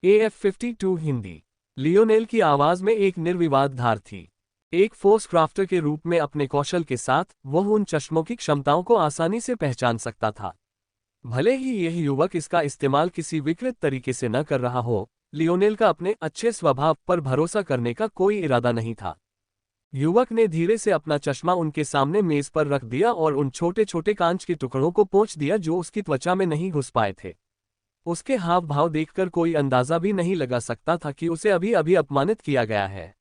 AF-52 Hindi. Lionel की आवाज में एक निर्विवाद धार थी। एक फोर्स क्राफ्टर के रूप में अपने कौशल के साथ वह उन चश्मों की क्षमताओं को आसानी से पहचान सकता था। भले ही यह युवक इसका इस्तेमाल किसी विकृत तरीके से न कर रहा हो, लियोनेल का अपने अच्छे स्वभाव पर भरोसा करने का कोई इरादा नहीं था। युवक ने धीरे से अपना चश्मा उनके सामने मेज पर रख दिया और उन छोटे छोटे कांच के टुकड़ों को पोंछ दिया जो उसकी त्वचा में नहीं घुस पाए थे। उसके हाव भाव देखकर कोई अंदाजा भी नहीं लगा सकता था कि उसे अभी अभी अपमानित किया गया है।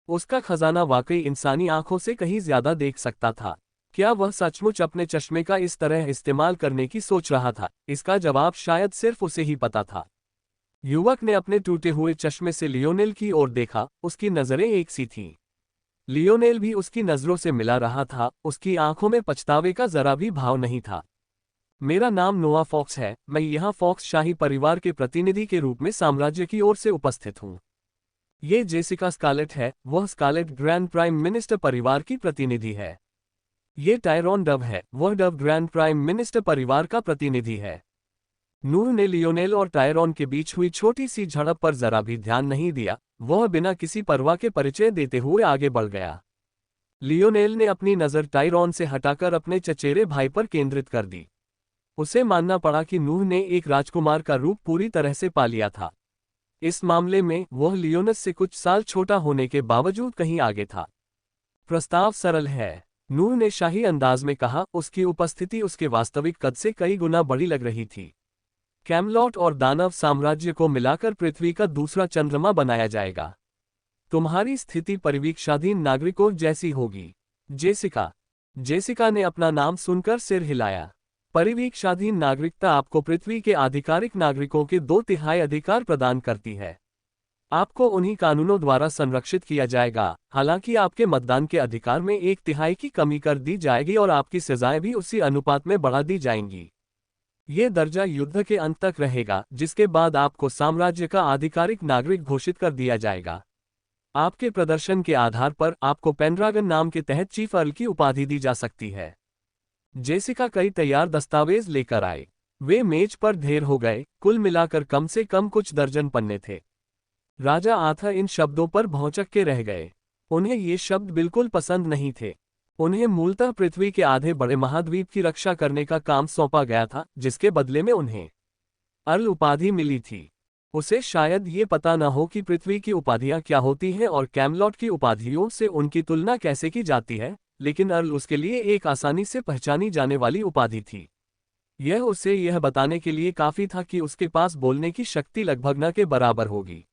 उसका खजाना वाकई इंसानी आंखों से कहीं ज्यादा देख सकता था। क्या वह सचमुच अपने चश्मे का इस तरह इस्तेमाल करने की सोच रहा था? इसका जवाब शायद सिर्फ उसे ही पता था। युवक ने अपने टूटे हुए चश्मे से लियोनेल की ओर देखा, उसकी नजरें एक सी थीं। लियोनेल भी उसकी नजरों से मिला रहा था, उसकी आंखों में पछतावे का जरा भी भाव नहीं था। मेरा नाम नोआ फॉक्स है, मैं यहाँ फॉक्स शाही परिवार के प्रतिनिधि के रूप में साम्राज्य की ओर से उपस्थित हूँ। ये जेसिका स्कारलेट है, वह स्कारलेट ग्रैंड प्राइम मिनिस्टर परिवार की प्रतिनिधि है। ये टायरॉन डव है, वह डव ग्रैंड प्राइम मिनिस्टर परिवार का प्रतिनिधि है। नूह ने लियोनेल और टायरॉन के बीच हुई छोटी सी झड़प पर जरा भी ध्यान नहीं दिया, वह बिना किसी परवाह के परिचय देते हुए आगे बढ़ गया। लियोनेल ने अपनी नज़र टायरॉन से हटाकर अपने चचेरे भाई पर केंद्रित कर दी। उसे मानना पड़ा कि नूह ने एक राजकुमार का रूप पूरी तरह से पा लिया था। इस मामले में वह लियोनस से कुछ साल छोटा होने के बावजूद कहीं आगे था। प्रस्ताव सरल है, नूह ने शाही अंदाज में कहा, उसकी उपस्थिति उसके वास्तविक कद से कई गुना बड़ी लग रही थी। कैमलॉट और दानव साम्राज्य को मिलाकर पृथ्वी का दूसरा चंद्रमा बनाया जाएगा। तुम्हारी स्थिति परिवीक्षाधीन नागरिकों जैसी होगी। जेसिका ने अपना नाम सुनकर सिर हिलाया। परिवीक्षाधीन नागरिकता आपको पृथ्वी के आधिकारिक नागरिकों के 2/3 अधिकार प्रदान करती है। आपको उन्हीं कानूनों द्वारा संरक्षित किया जाएगा, हालांकि आपके मतदान के अधिकार में 1/3 की कमी कर दी जाएगी और आपकी सजाएं भी उसी अनुपात में बढ़ा दी जाएंगी। ये दर्जा युद्ध के अंत तक रहेगा, जिसके बाद आपको साम्राज्य का आधिकारिक नागरिक घोषित कर दिया जाएगा। आपके प्रदर्शन के आधार पर आपको पेनड्रैगन नाम के तहत चीफ अर्ल की उपाधि दी जा सकती है। जेसिका कई तैयार दस्तावेज लेकर आए। वे मेज पर ढेर हो गए, कुल मिलाकर कम से कम कुछ दर्जन पन्ने थे। राजा आर्थर इन शब्दों पर भौंचक के रह गए। उन्हें ये शब्द बिल्कुल पसंद नहीं थे। उन्हें मूलतः पृथ्वी के आधे बड़े महाद्वीप की रक्षा करने का काम सौंपा गया था, जिसके बदले में उन्हें अर्ल उपाधि मिली थी। उसे शायद ये पता न हो कि पृथ्वी की उपाधियां क्या होती हैं और कैमलॉट की उपाधियों से उनकी तुलना कैसे की जाती है, लेकिन अर्ल उसके लिए एक आसानी से पहचानी जाने वाली उपाधि थी। यह उसे यह बताने के लिए काफी था कि उसके पास बोलने की शक्ति लगभग न के बराबर होगी।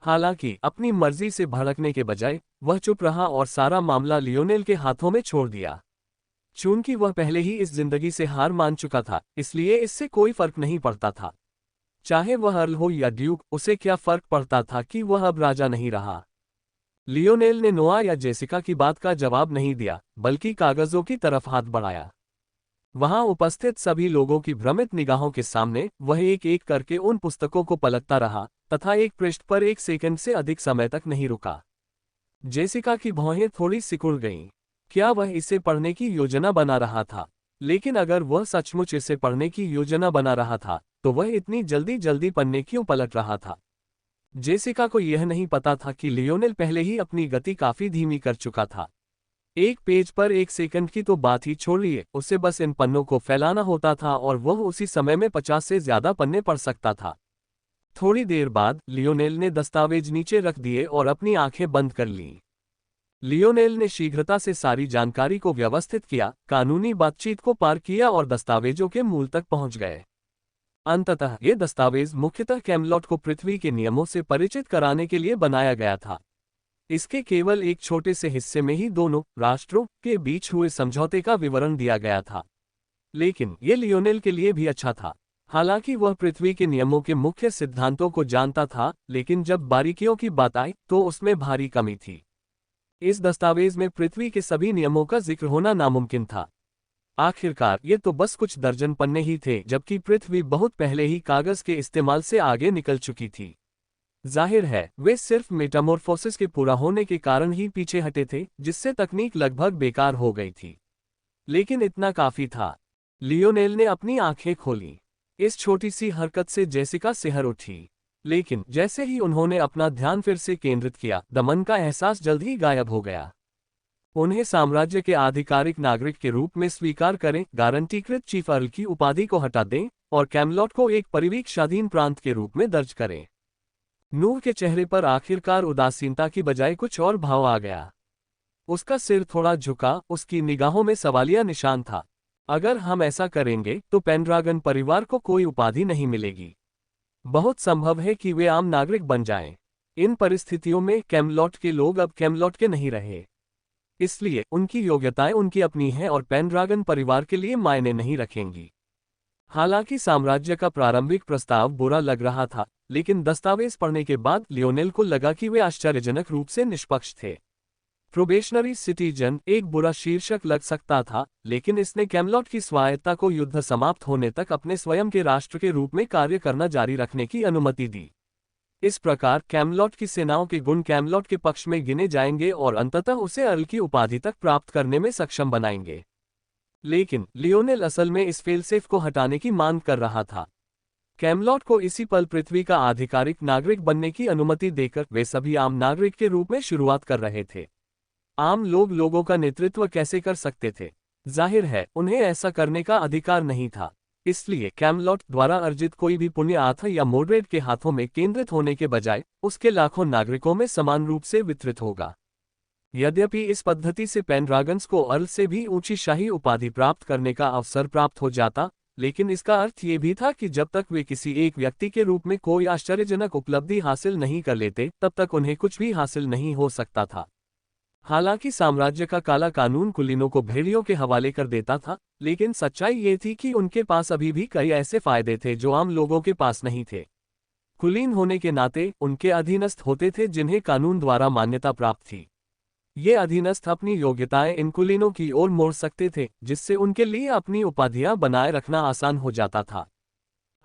हालांकि अपनी मर्जी से भड़कने के बजाय वह चुप रहा और सारा मामला लियोनेल के हाथों में छोड़ दिया। चूंकि वह पहले ही इस जिंदगी से हार मान चुका था, इसलिए इससे कोई फर्क नहीं पड़ता था। चाहे वह अर्ल हो या ड्यूक, उसे क्या फर्क पड़ता था कि वह अब राजा नहीं रहा। लियोनेल ने नोआ या जेसिका की बात का जवाब नहीं दिया, बल्कि कागजों की तरफ हाथ बढ़ाया। वहां उपस्थित सभी लोगों की भ्रमित निगाहों के सामने वह एक एक करके उन पुस्तकों को पलटता रहा तथा एक पृष्ठ पर 1 सेकंड से अधिक समय तक नहीं रुका। जेसिका की भौहें थोड़ी सिकुड़ गईं। क्या वह इसे पढ़ने की योजना बना रहा था? लेकिन अगर वह सचमुच इसे पढ़ने की योजना बना रहा था, तो वह इतनी जल्दी जल्दी पन्ने क्यों पलट रहा था? जेसिका को यह नहीं पता था कि लियोनेल पहले ही अपनी गति काफी धीमी कर चुका था। एक पेज पर 1 सेकंड की तो बात ही छोड़िए, उसे बस इन पन्नों को फैलाना होता था और वह उसी समय में 50 से ज्यादा पन्ने पढ़ सकता था। थोड़ी देर बाद लियोनेल ने दस्तावेज नीचे रख दिए और अपनी आंखें बंद कर लीं। लियोनेल ने शीघ्रता से सारी जानकारी को व्यवस्थित किया, कानूनी बातचीत को पार किया और दस्तावेजों के मूल तक पहुंच गए। अंततः ये दस्तावेज मुख्यतः कैमलॉट को पृथ्वी के नियमों से परिचित कराने के लिए बनाया गया था। इसके केवल एक छोटे से हिस्से में ही दोनों राष्ट्रों के बीच हुए समझौते का विवरण दिया गया था। लेकिन ये लियोनेल के लिए भी अच्छा था। हालांकि वह पृथ्वी के नियमों के मुख्य सिद्धांतों को जानता था, लेकिन जब बारीकियों की बात आई तो उसमें भारी कमी थी। इस दस्तावेज में पृथ्वी के सभी नियमों का जिक्र होना नामुमकिन था। आखिरकार ये तो बस कुछ दर्जन पन्ने ही थे, जबकि पृथ्वी बहुत पहले ही कागज के इस्तेमाल से आगे निकल चुकी थी। जाहिर है वे सिर्फ मेटामॉर्फोसिस के पूरा होने के कारण ही पीछे हटे थे, जिससे तकनीक लगभग बेकार हो गई थी। लेकिन इतना काफी था। लियोनेल ने अपनी आंखें खोलीं। इस छोटी सी हरकत से जेसिका सिहर उठी। लेकिन जैसे ही उन्होंने अपना ध्यान फिर से केंद्रित किया, दमन का एहसास जल्द ही गायब हो गया। उन्हें साम्राज्य के आधिकारिक नागरिक के रूप में स्वीकार करें, गारंटीकृत चीफ अर्ल की उपाधि को हटा दें और कैमलॉट को एक परिवीक्षाधीन प्रांत के रूप में दर्ज करें। नूह के चेहरे पर आखिरकार उदासीनता की बजाय कुछ और भाव आ गया। उसका सिर थोड़ा झुका, उसकी निगाहों में सवालिया निशान था। अगर हम ऐसा करेंगे तो पेनड्रागन परिवार को कोई उपाधि नहीं मिलेगी। बहुत संभव है कि वे आम नागरिक बन जाएं। इन परिस्थितियों में कैमलॉट के लोग अब कैमलॉट के नहीं रहे, इसलिए उनकी योग्यताएं उनकी अपनी हैं और पेनड्रागन परिवार के लिए मायने नहीं रखेंगी। हालांकि साम्राज्य का प्रारंभिक प्रस्ताव बुरा लग रहा था, लेकिन दस्तावेज पढ़ने के बाद लियोनेल को लगा कि वे आश्चर्यजनक रूप से निष्पक्ष थे। प्रोबेशनरी सिटीजन एक बुरा शीर्षक लग सकता था, लेकिन इसने कैमलॉट की स्वायत्तता को युद्ध समाप्त होने तक अपने स्वयं के राष्ट्र के रूप में कार्य करना जारी रखने की अनुमति दी। इस प्रकार कैमलॉट की सेनाओं के गुण कैमलॉट के पक्ष में गिने जाएंगे और अंततः उसे अर्ल की उपाधि तक प्राप्त करने में सक्षम बनाएंगे। लेकिन लियोनेल असल में इस फेलसेफ को हटाने की मांग कर रहा था। कैमलॉट को इसी पल पृथ्वी का आधिकारिक नागरिक बनने की अनुमति देकर वे सभी आम नागरिक के रूप में शुरुआत कर रहे थे। आम लोग लोगों का नेतृत्व कैसे कर सकते थे? जाहिर है उन्हें ऐसा करने का अधिकार नहीं था। इसलिए कैमलॉट द्वारा अर्जित कोई भी पुण्य आर्थ या मोडरेट के हाथों में केंद्रित होने के बजाय उसके लाखों नागरिकों में समान रूप से वितरित होगा। यद्यपि इस पद्धति से पेनड्रागन्स को अर्ल से भी ऊंची शाही उपाधि प्राप्त करने का अवसर प्राप्त हो जाता, लेकिन इसका अर्थ ये भी था कि जब तक वे किसी एक व्यक्ति के रूप में कोई आश्चर्यजनक उपलब्धि हासिल नहीं कर लेते, तब तक उन्हें कुछ भी हासिल नहीं हो सकता था। हालांकि साम्राज्य का काला कानून कुलीनों को भेड़ियों के हवाले कर देता था, लेकिन सच्चाई ये थी कि उनके पास अभी भी कई ऐसे फायदे थे जो आम लोगों के पास नहीं थे। कुलीन होने के नाते उनके अधीनस्थ होते थे जिन्हें कानून द्वारा मान्यता प्राप्त थी। ये अधीनस्थ अपनी योग्यताएं इन कुलीनों की ओर मोड़ सकते थे, जिससे उनके लिए अपनी उपाधियां बनाए रखना आसान हो जाता था।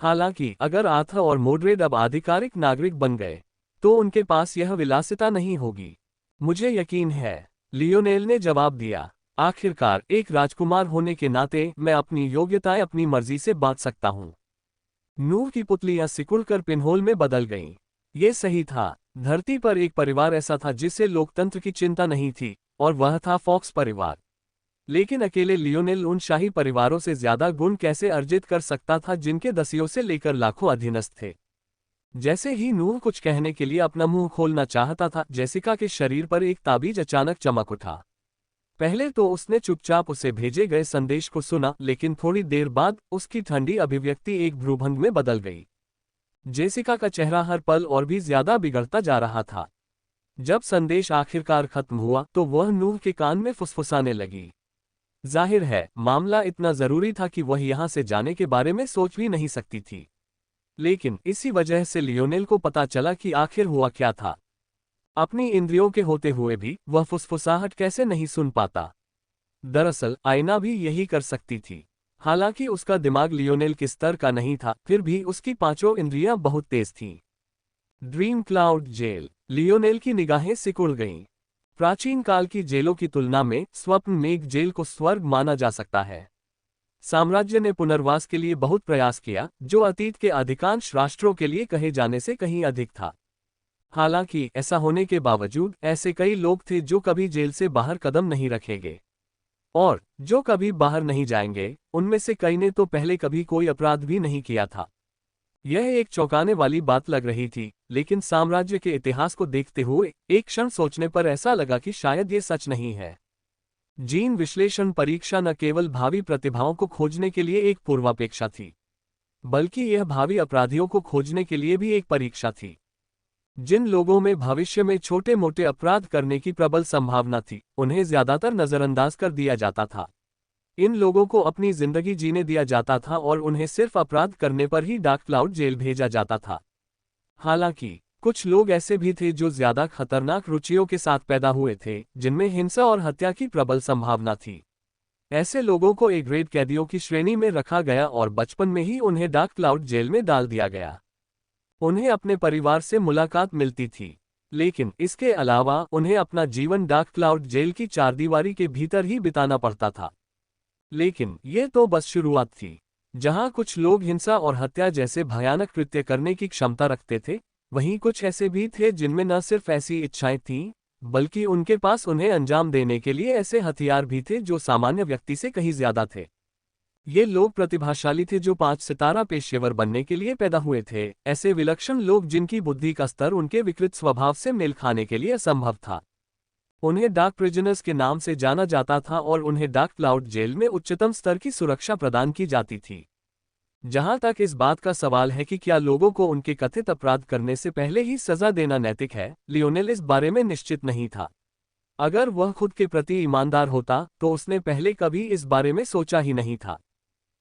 हालांकि अगर आर्थ और मोडरेट अब आधिकारिक नागरिक बन गए, तो उनके पास यह विलासिता नहीं होगी। मुझे यकीन है, लियोनेल ने जवाब दिया। आखिरकार एक राजकुमार होने के नाते मैं अपनी योग्यताएं अपनी मर्जी से बांट सकता हूं। नूह की पुतलियां सिकुड़कर पिनहोल में बदल गईं। ये सही था। धरती पर एक परिवार ऐसा था जिसे लोकतंत्र की चिंता नहीं थी, और वह था फॉक्स परिवार। लेकिन अकेले लियोनेल उन शाही परिवारों से ज्यादा गुण कैसे अर्जित कर सकता था जिनके दसियों से लेकर लाखों अधीनस्थ थे? जैसे ही नूह कुछ कहने के लिए अपना मुंह खोलना चाहता था, जेसिका के शरीर पर एक ताबीज अचानक चमक उठा। पहले तो उसने चुपचाप उसे भेजे गए संदेश को सुना, लेकिन थोड़ी देर बाद उसकी ठंडी अभिव्यक्ति एक भ्रूभंग में बदल गई। जेसिका का चेहरा हर पल और भी ज्यादा बिगड़ता जा रहा था। जब संदेश आखिरकार खत्म हुआ तो वह नूह के कान में फुसफुसाने लगी। जाहिर है मामला इतना जरूरी था कि वह यहां से जाने के बारे में सोच भी नहीं सकती थी। लेकिन इसी वजह से लियोनेल को पता चला कि आखिर हुआ क्या था। अपनी इंद्रियों के होते हुए भी वह फुसफुसाहट कैसे नहीं सुन पाता। दरअसल आईना भी यही कर सकती थी। हालांकि उसका दिमाग लियोनेल के स्तर का नहीं था, फिर भी उसकी पांचों इंद्रियां बहुत तेज थीं। Dream cloud jail. लियोनेल की निगाहें सिकुड़ गईं। प्राचीन काल की जेलों की तुलना में स्वप्न मेघ जेल को स्वर्ग माना जा सकता है। साम्राज्य ने पुनर्वास के लिए बहुत प्रयास किया, जो अतीत के अधिकांश राष्ट्रों के लिए कहे जाने से कहीं अधिक था। हालांकि ऐसा होने के बावजूद ऐसे कई लोग थे जो कभी जेल से बाहर कदम नहीं रखेंगे, और जो कभी बाहर नहीं जाएंगे, उनमें से कई ने तो पहले कभी कोई अपराध भी नहीं किया था। यह एक चौंकाने वाली बात लग रही थी, लेकिन साम्राज्य के इतिहास को देखते हुए एक क्षण सोचने पर ऐसा लगा कि शायद ये सच नहीं है। जीन विश्लेषण परीक्षा न केवल भावी प्रतिभाओं को खोजने के लिए एक पूर्वापेक्षा थी, बल्कि यह भावी अपराधियों को खोजने के लिए भी एक परीक्षा थी। जिन लोगों में भविष्य में छोटे मोटे अपराध करने की प्रबल संभावना थी, उन्हें ज्यादातर नजरअंदाज कर दिया जाता था। इन लोगों को अपनी जिंदगी जीने दिया जाता था और उन्हें सिर्फ अपराध करने पर ही डार्क क्लाउड जेल भेजा जाता था। हालांकि कुछ लोग ऐसे भी थे जो ज्यादा खतरनाक रुचियों के साथ पैदा हुए थे, जिनमें हिंसा और हत्या की प्रबल संभावना थी। ऐसे लोगों को ए ग्रेड कैदियों की श्रेणी में रखा गया और बचपन में ही उन्हें डार्क क्लाउड जेल में डाल दिया गया। उन्हें अपने परिवार से मुलाकात मिलती थी, लेकिन इसके अलावा उन्हें अपना जीवन डार्क क्लाउड जेल की चारदीवारी के भीतर ही बिताना पड़ता था। लेकिन ये तो बस शुरुआत थी। जहां कुछ लोग हिंसा और हत्या जैसे भयानक कृत्य करने की क्षमता रखते थे, वहीं कुछ ऐसे भी थे जिनमें न सिर्फ ऐसी इच्छाएं थीं, बल्कि उनके पास उन्हें अंजाम देने के लिए ऐसे हथियार भी थे जो सामान्य व्यक्ति से कहीं ज्यादा थे। ये लोग प्रतिभाशाली थे जो 5 सितारा पेशेवर बनने के लिए पैदा हुए थे, ऐसे विलक्षण लोग जिनकी बुद्धि का स्तर उनके विकृत स्वभाव से मेल खाने के लिए असंभव था। उन्हें डार्क प्रिजनर्स के नाम से जाना जाता था और उन्हें डार्क क्लाउड जेल में उच्चतम स्तर की सुरक्षा प्रदान की जाती थी। जहां तक इस बात का सवाल है कि क्या लोगों को उनके कथित अपराध करने से पहले ही सजा देना नैतिक है, लियोनेल इस बारे में निश्चित नहीं था। अगर वह खुद के प्रति ईमानदार होता तो उसने पहले कभी इस बारे में सोचा ही नहीं था।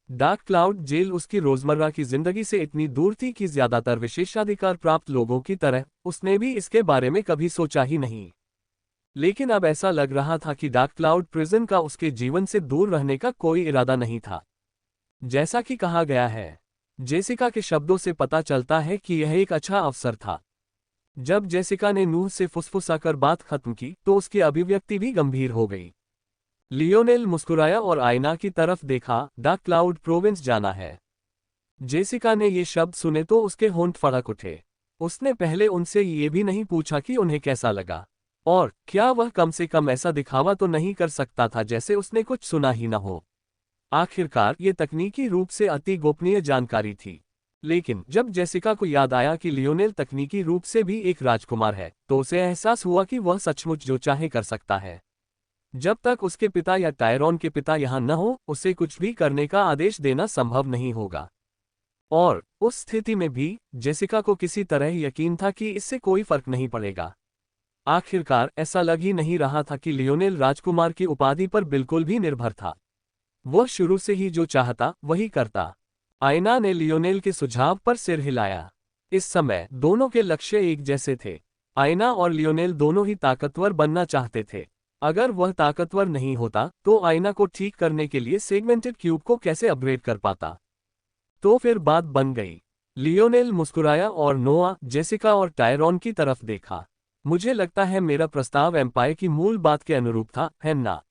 डार्क क्लाउड जेल उसकी रोजमर्रा की जिंदगी से इतनी दूर थी कि ज्यादातर विशेषाधिकार प्राप्त लोगों की तरह उसने भी इसके बारे में कभी सोचा ही नहीं। लेकिन अब ऐसा लग रहा था कि डार्क क्लाउड प्रिजन का उसके जीवन से दूर रहने का कोई इरादा नहीं था। जैसा कि कहा गया है, जेसिका के शब्दों से पता चलता है कि यह एक अच्छा अवसर था। जब जेसिका ने नूह से फुसफुसाकर बात खत्म की तो उसकी अभिव्यक्ति भी गंभीर हो गई। लियोनेल मुस्कुराया और आईना की तरफ देखा। डार्क क्लाउड प्रोविंस जाना है। जेसिका ने ये शब्द सुने तो उसके होंठ फड़क उठे। उसने पहले उनसे ये भी नहीं पूछा कि उन्हें कैसा लगा, और क्या वह कम से कम ऐसा दिखावा तो नहीं कर सकता था जैसे उसने कुछ सुना ही न हो। आखिरकार ये तकनीकी रूप से अति गोपनीय जानकारी थी। लेकिन जब जेसिका को याद आया कि लियोनेल तकनीकी रूप से भी एक राजकुमार है, तो उसे एहसास हुआ कि वह सचमुच जो चाहे कर सकता है। जब तक उसके पिता या टायरॉन के पिता यहां न हो, उसे कुछ भी करने का आदेश देना संभव नहीं होगा। और उस स्थिति में भी जेसिका को किसी तरह यकीन था कि इससे कोई फर्क नहीं पड़ेगा। आखिरकार ऐसा लग ही नहीं रहा था कि लियोनेल राजकुमार की उपाधि पर बिल्कुल भी निर्भर था। वह शुरू से ही जो चाहता वही करता। आईना ने लियोनेल के सुझाव पर सिर हिलाया। इस समय दोनों के लक्ष्य एक जैसे थे। आईना और लियोनेल दोनों ही ताकतवर बनना चाहते थे। अगर वह ताकतवर नहीं होता तो आईना को ठीक करने के लिए सेगमेंटेड क्यूब को कैसे अपग्रेड कर पाता। तो फिर बात बन गई। लियोनेल मुस्कुराया और नोआ, जेसिका और टायरॉन की तरफ देखा। मुझे लगता है मेरा प्रस्ताव एम्पायर की मूल बात के अनुरूप था, है ना?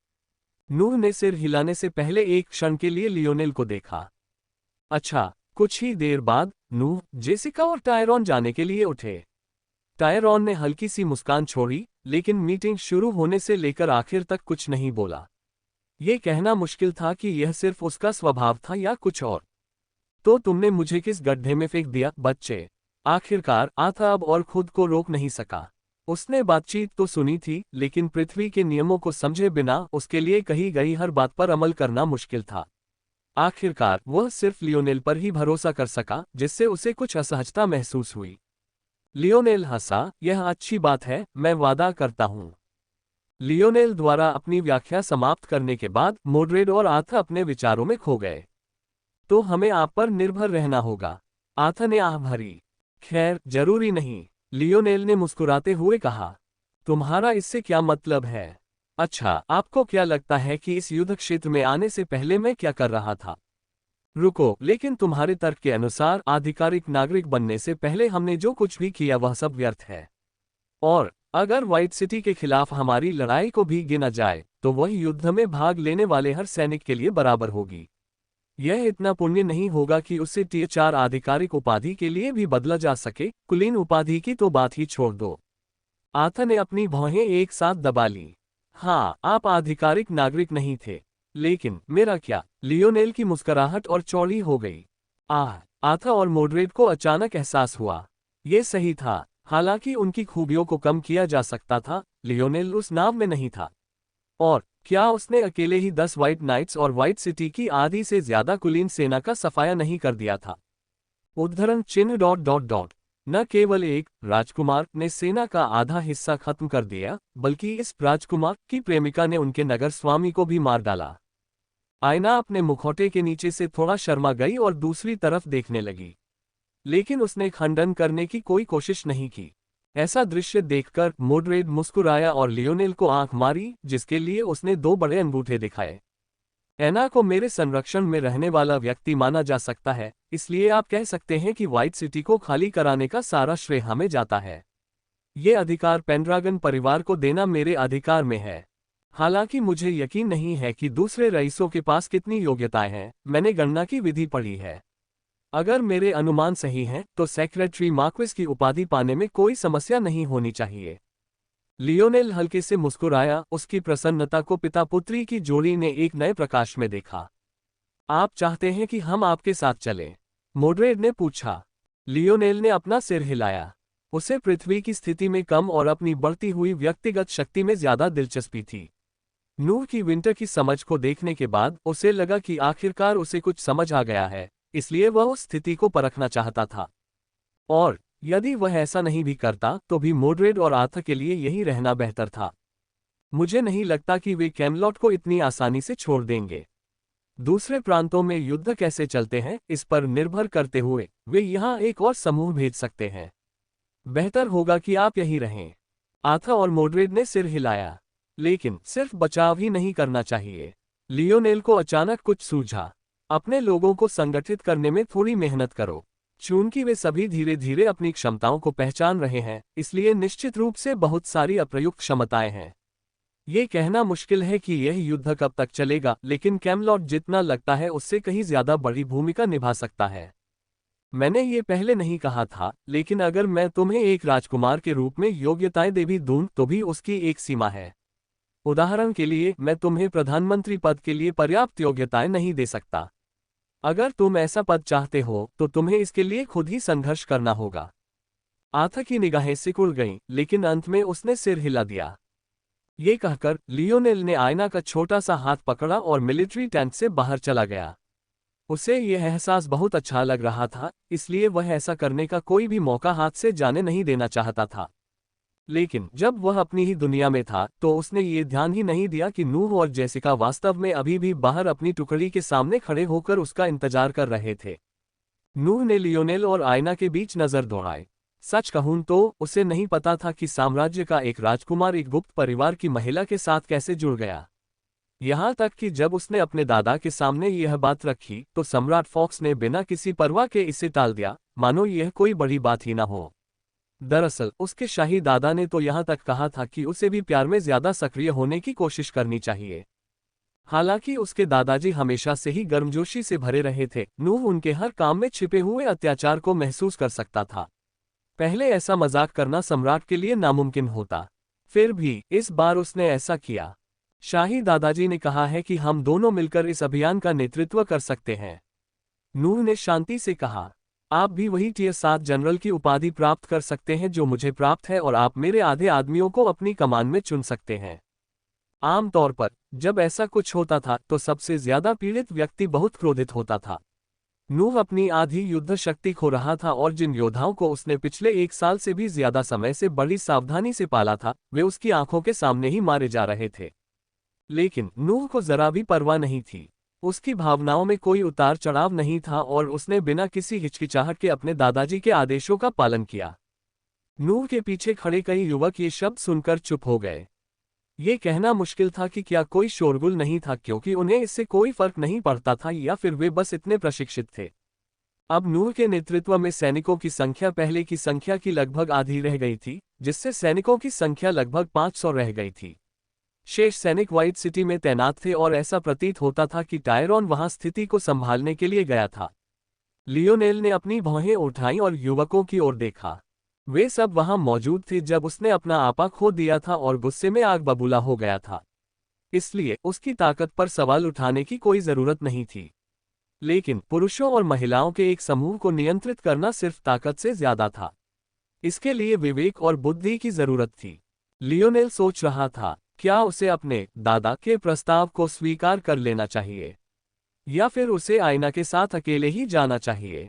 नूह ने सिर हिलाने से पहले एक क्षण के लिए लियोनेल को देखा। अच्छा। कुछ ही देर बाद नूह, जेसिका और टायरॉन जाने के लिए उठे। टायरॉन ने हल्की सी मुस्कान छोड़ी, लेकिन मीटिंग शुरू होने से लेकर आखिर तक कुछ नहीं बोला। यह कहना मुश्किल था कि यह सिर्फ उसका स्वभाव था या कुछ और। तो तुमने मुझे किस गड्ढे में फेंक दिया, बच्चे? आखिरकार आथा अब और खुद को रोक नहीं सका। उसने बातचीत तो सुनी थी, लेकिन पृथ्वी के नियमों को समझे बिना उसके लिए कही गई हर बात पर अमल करना मुश्किल था। आखिरकार वह सिर्फ लियोनेल पर ही भरोसा कर सका, जिससे उसे कुछ असहजता महसूस हुई। लियोनेल हंसा, यह अच्छी बात है, मैं वादा करता हूं। लियोनेल द्वारा अपनी व्याख्या समाप्त करने के बाद मोड्रेड और आथा अपने विचारों में खो गए। तो हमें आप पर निर्भर रहना होगा, आथा ने आह भरी। खैर, जरूरी नहीं, लियोनेल ने मुस्कुराते हुए कहा। तुम्हारा इससे क्या मतलब है? अच्छा, आपको क्या लगता है कि इस युद्ध क्षेत्र में आने से पहले मैं क्या कर रहा था? रुको, लेकिन तुम्हारे तर्क के अनुसार आधिकारिक नागरिक बनने से पहले हमने जो कुछ भी किया वह सब व्यर्थ है। और अगर व्हाइट सिटी के खिलाफ हमारी लड़ाई को भी गिना जाए तो वह युद्ध में भाग लेने वाले हर सैनिक के लिए बराबर होगी। यह इतना पुण्य नहीं होगा कि उससे टियर 4 आधिकारिक उपाधि के लिए भी बदला जा सके। कुलीन उपाधि की तो बात ही छोड़ दो। आथा ने अपनी भौहें एक साथ दबा ली। हाँ, आप आधिकारिक नागरिक नहीं थे, लेकिन मेरा क्या? लियोनेल की मुस्कुराहट और चौड़ी हो गई। आथा और मोड्रेड को अचानक एहसास हुआ। ये सही था। हालांकि उनकी खूबियों को कम किया जा सकता था, लियोनेल उस नाव में नहीं था। और क्या उसने अकेले ही 10 व्हाइट नाइट्स और व्हाइट सिटी की आधी से ज्यादा कुलीन सेना का सफाया नहीं कर दिया था? उद्धरण चिन्ह ... न केवल एक राजकुमार ने सेना का आधा हिस्सा खत्म कर दिया, बल्कि इस राजकुमार की प्रेमिका ने उनके नगर स्वामी को भी मार डाला। आईना अपने मुखौटे के नीचे से थोड़ा शर्मा गई और दूसरी तरफ देखने लगी, लेकिन उसने खंडन करने की कोई कोशिश नहीं की। ऐसा दृश्य देखकर मोड्रेड मुस्कुराया और लियोनेल को आंख मारी, जिसके लिए उसने 2 बड़े अंगूठे दिखाए। एना को मेरे संरक्षण में रहने वाला व्यक्ति माना जा सकता है, इसलिए आप कह सकते हैं कि व्हाइट सिटी को खाली कराने का सारा श्रेय हमें जाता है। ये अधिकार पेंड्रागन परिवार को देना मेरे अधिकार में है। हालांकि मुझे यकीन नहीं है कि दूसरे रईसों के पास कितनी योग्यताएं हैं। मैंने गणना की विधि पढ़ी है। अगर मेरे अनुमान सही हैं, तो सेक्रेटरी मार्क्विस की उपाधि पाने में कोई समस्या नहीं होनी चाहिए। लियोनेल हल्के से मुस्कुराया, उसकी प्रसन्नता को पिता पुत्री की जोड़ी ने एक नए प्रकाश में देखा। आप चाहते हैं कि हम आपके साथ चलें? मोड्रेड ने पूछा। लियोनेल ने अपना सिर हिलाया। उसे पृथ्वी की स्थिति में कम और अपनी बढ़ती हुई व्यक्तिगत शक्ति में ज्यादा दिलचस्पी थी। नूह की विंटर की समझ को देखने के बाद उसे लगा कि आखिरकार उसे कुछ समझ आ गया है, इसलिए वह उस स्थिति को परखना चाहता था। और यदि वह ऐसा नहीं भी करता तो भी मोड्रेड और आर्थर के लिए यही रहना बेहतर था। मुझे नहीं लगता कि वे कैमलॉट को इतनी आसानी से छोड़ देंगे। दूसरे प्रांतों में युद्ध कैसे चलते हैं इस पर निर्भर करते हुए वे यहाँ एक और समूह भेज सकते हैं। बेहतर होगा कि आप यहीं रहें। आर्थर और मोड्रेड ने सिर हिलाया। लेकिन सिर्फ बचाव ही नहीं करना चाहिए। लियोनेल को अचानक कुछ सूझा। अपने लोगों को संगठित करने में थोड़ी मेहनत करो। चूंकि वे सभी धीरे धीरे अपनी क्षमताओं को पहचान रहे हैं, इसलिए निश्चित रूप से बहुत सारी अप्रयुक्त क्षमताएं हैं। ये कहना मुश्किल है कि यह युद्ध कब तक चलेगा, लेकिन कैमलॉट जितना लगता है उससे कहीं ज्यादा बड़ी भूमिका निभा सकता है। मैंने ये पहले नहीं कहा था, लेकिन अगर मैं तुम्हें एक राजकुमार के रूप में योग्यताएं दे भी दूं तो भी उसकी एक सीमा है। उदाहरण के लिए, मैं तुम्हें प्रधानमंत्री पद के लिए पर्याप्त योग्यताएं नहीं दे सकता। अगर तुम ऐसा पद चाहते हो तो तुम्हें इसके लिए खुद ही संघर्ष करना होगा। आर्थर की निगाहें सिकुड़ गईं, लेकिन अंत में उसने सिर हिला दिया। ये कहकर लियोनेल ने आयना का छोटा सा हाथ पकड़ा और मिलिट्री टेंट से बाहर चला गया। उसे यह एहसास बहुत अच्छा लग रहा था, इसलिए वह ऐसा करने का कोई भी मौका हाथ से जाने नहीं देना चाहता था। लेकिन जब वह अपनी ही दुनिया में था तो उसने ये ध्यान ही नहीं दिया कि नूह और जेसिका वास्तव में अभी भी बाहर अपनी टुकड़ी के सामने खड़े होकर उसका इंतजार कर रहे थे। नूह ने लियोनेल और आयना के बीच नजर दौड़ाई। सच कहूं तो उसे नहीं पता था कि साम्राज्य का एक राजकुमार एक गुप्त परिवार की महिला के साथ कैसे जुड़ गया। यहाँ तक कि जब उसने अपने दादा के सामने यह बात रखी तो सम्राट फॉक्स ने बिना किसी परवाह के इसे टाल दिया, मानो यह कोई बड़ी बात ही ना हो। दरअसल उसके शाही दादा ने तो यहाँ तक कहा था कि उसे भी प्यार में ज्यादा सक्रिय होने की कोशिश करनी चाहिए। हालांकि उसके दादाजी हमेशा से ही गर्मजोशी से भरे रहे थे, नूह उनके हर काम में छिपे हुए अत्याचार को महसूस कर सकता था। पहले ऐसा मजाक करना सम्राट के लिए नामुमकिन होता, फिर भी इस बार उसने ऐसा किया। शाही दादाजी ने कहा है कि हम दोनों मिलकर इस अभियान का नेतृत्व कर सकते हैं। नूह ने शांति से कहा, आप भी वही टियर 7 जनरल की उपाधि प्राप्त कर सकते हैं जो मुझे प्राप्त है, और आप मेरे आधे आदमियों को अपनी कमान में चुन सकते हैं। आमतौर पर जब ऐसा कुछ होता था तो सबसे ज्यादा पीड़ित व्यक्ति बहुत क्रोधित होता था। नूह अपनी आधी युद्ध शक्ति खो रहा था और जिन योद्धाओं को उसने पिछले 1 साल से भी ज्यादा समय से बड़ी सावधानी से पाला था, वे उसकी आंखों के सामने ही मारे जा रहे थे। लेकिन नूह को जरा भी परवाह नहीं थी। उसकी भावनाओं में कोई उतार चढ़ाव नहीं था और उसने बिना किसी हिचकिचाहट के अपने दादाजी के आदेशों का पालन किया। नूह के पीछे खड़े कई युवक ये शब्द सुनकर चुप हो गए। ये कहना मुश्किल था कि क्या कोई शोरगुल नहीं था क्योंकि उन्हें इससे कोई फर्क नहीं पड़ता था, या फिर वे बस इतने प्रशिक्षित थे। अब नूह के नेतृत्व में सैनिकों की संख्या पहले की संख्या की लगभग आधी रह गई थी, जिससे सैनिकों की संख्या लगभग 500 रह गई थी। शेष सैनिक व्हाइट सिटी में तैनात थे और ऐसा प्रतीत होता था कि टायरॉन वहां स्थिति को संभालने के लिए गया था। लियोनेल ने अपनी भौहें उठाईं और युवकों की ओर देखा। वे सब वहां मौजूद थे जब उसने अपना आपा खो दिया था और गुस्से में आग बबूला हो गया था। इसलिए उसकी ताकत पर सवाल उठाने की कोई जरूरत नहीं थी। लेकिन पुरुषों और महिलाओं के एक समूह को नियंत्रित करना सिर्फ ताकत से ज्यादा था। इसके लिए विवेक और बुद्धि की जरूरत थी। लियोनेल सोच रहा था, क्या उसे अपने दादा के प्रस्ताव को स्वीकार कर लेना चाहिए, या फिर उसे आयना के साथ अकेले ही जाना चाहिए।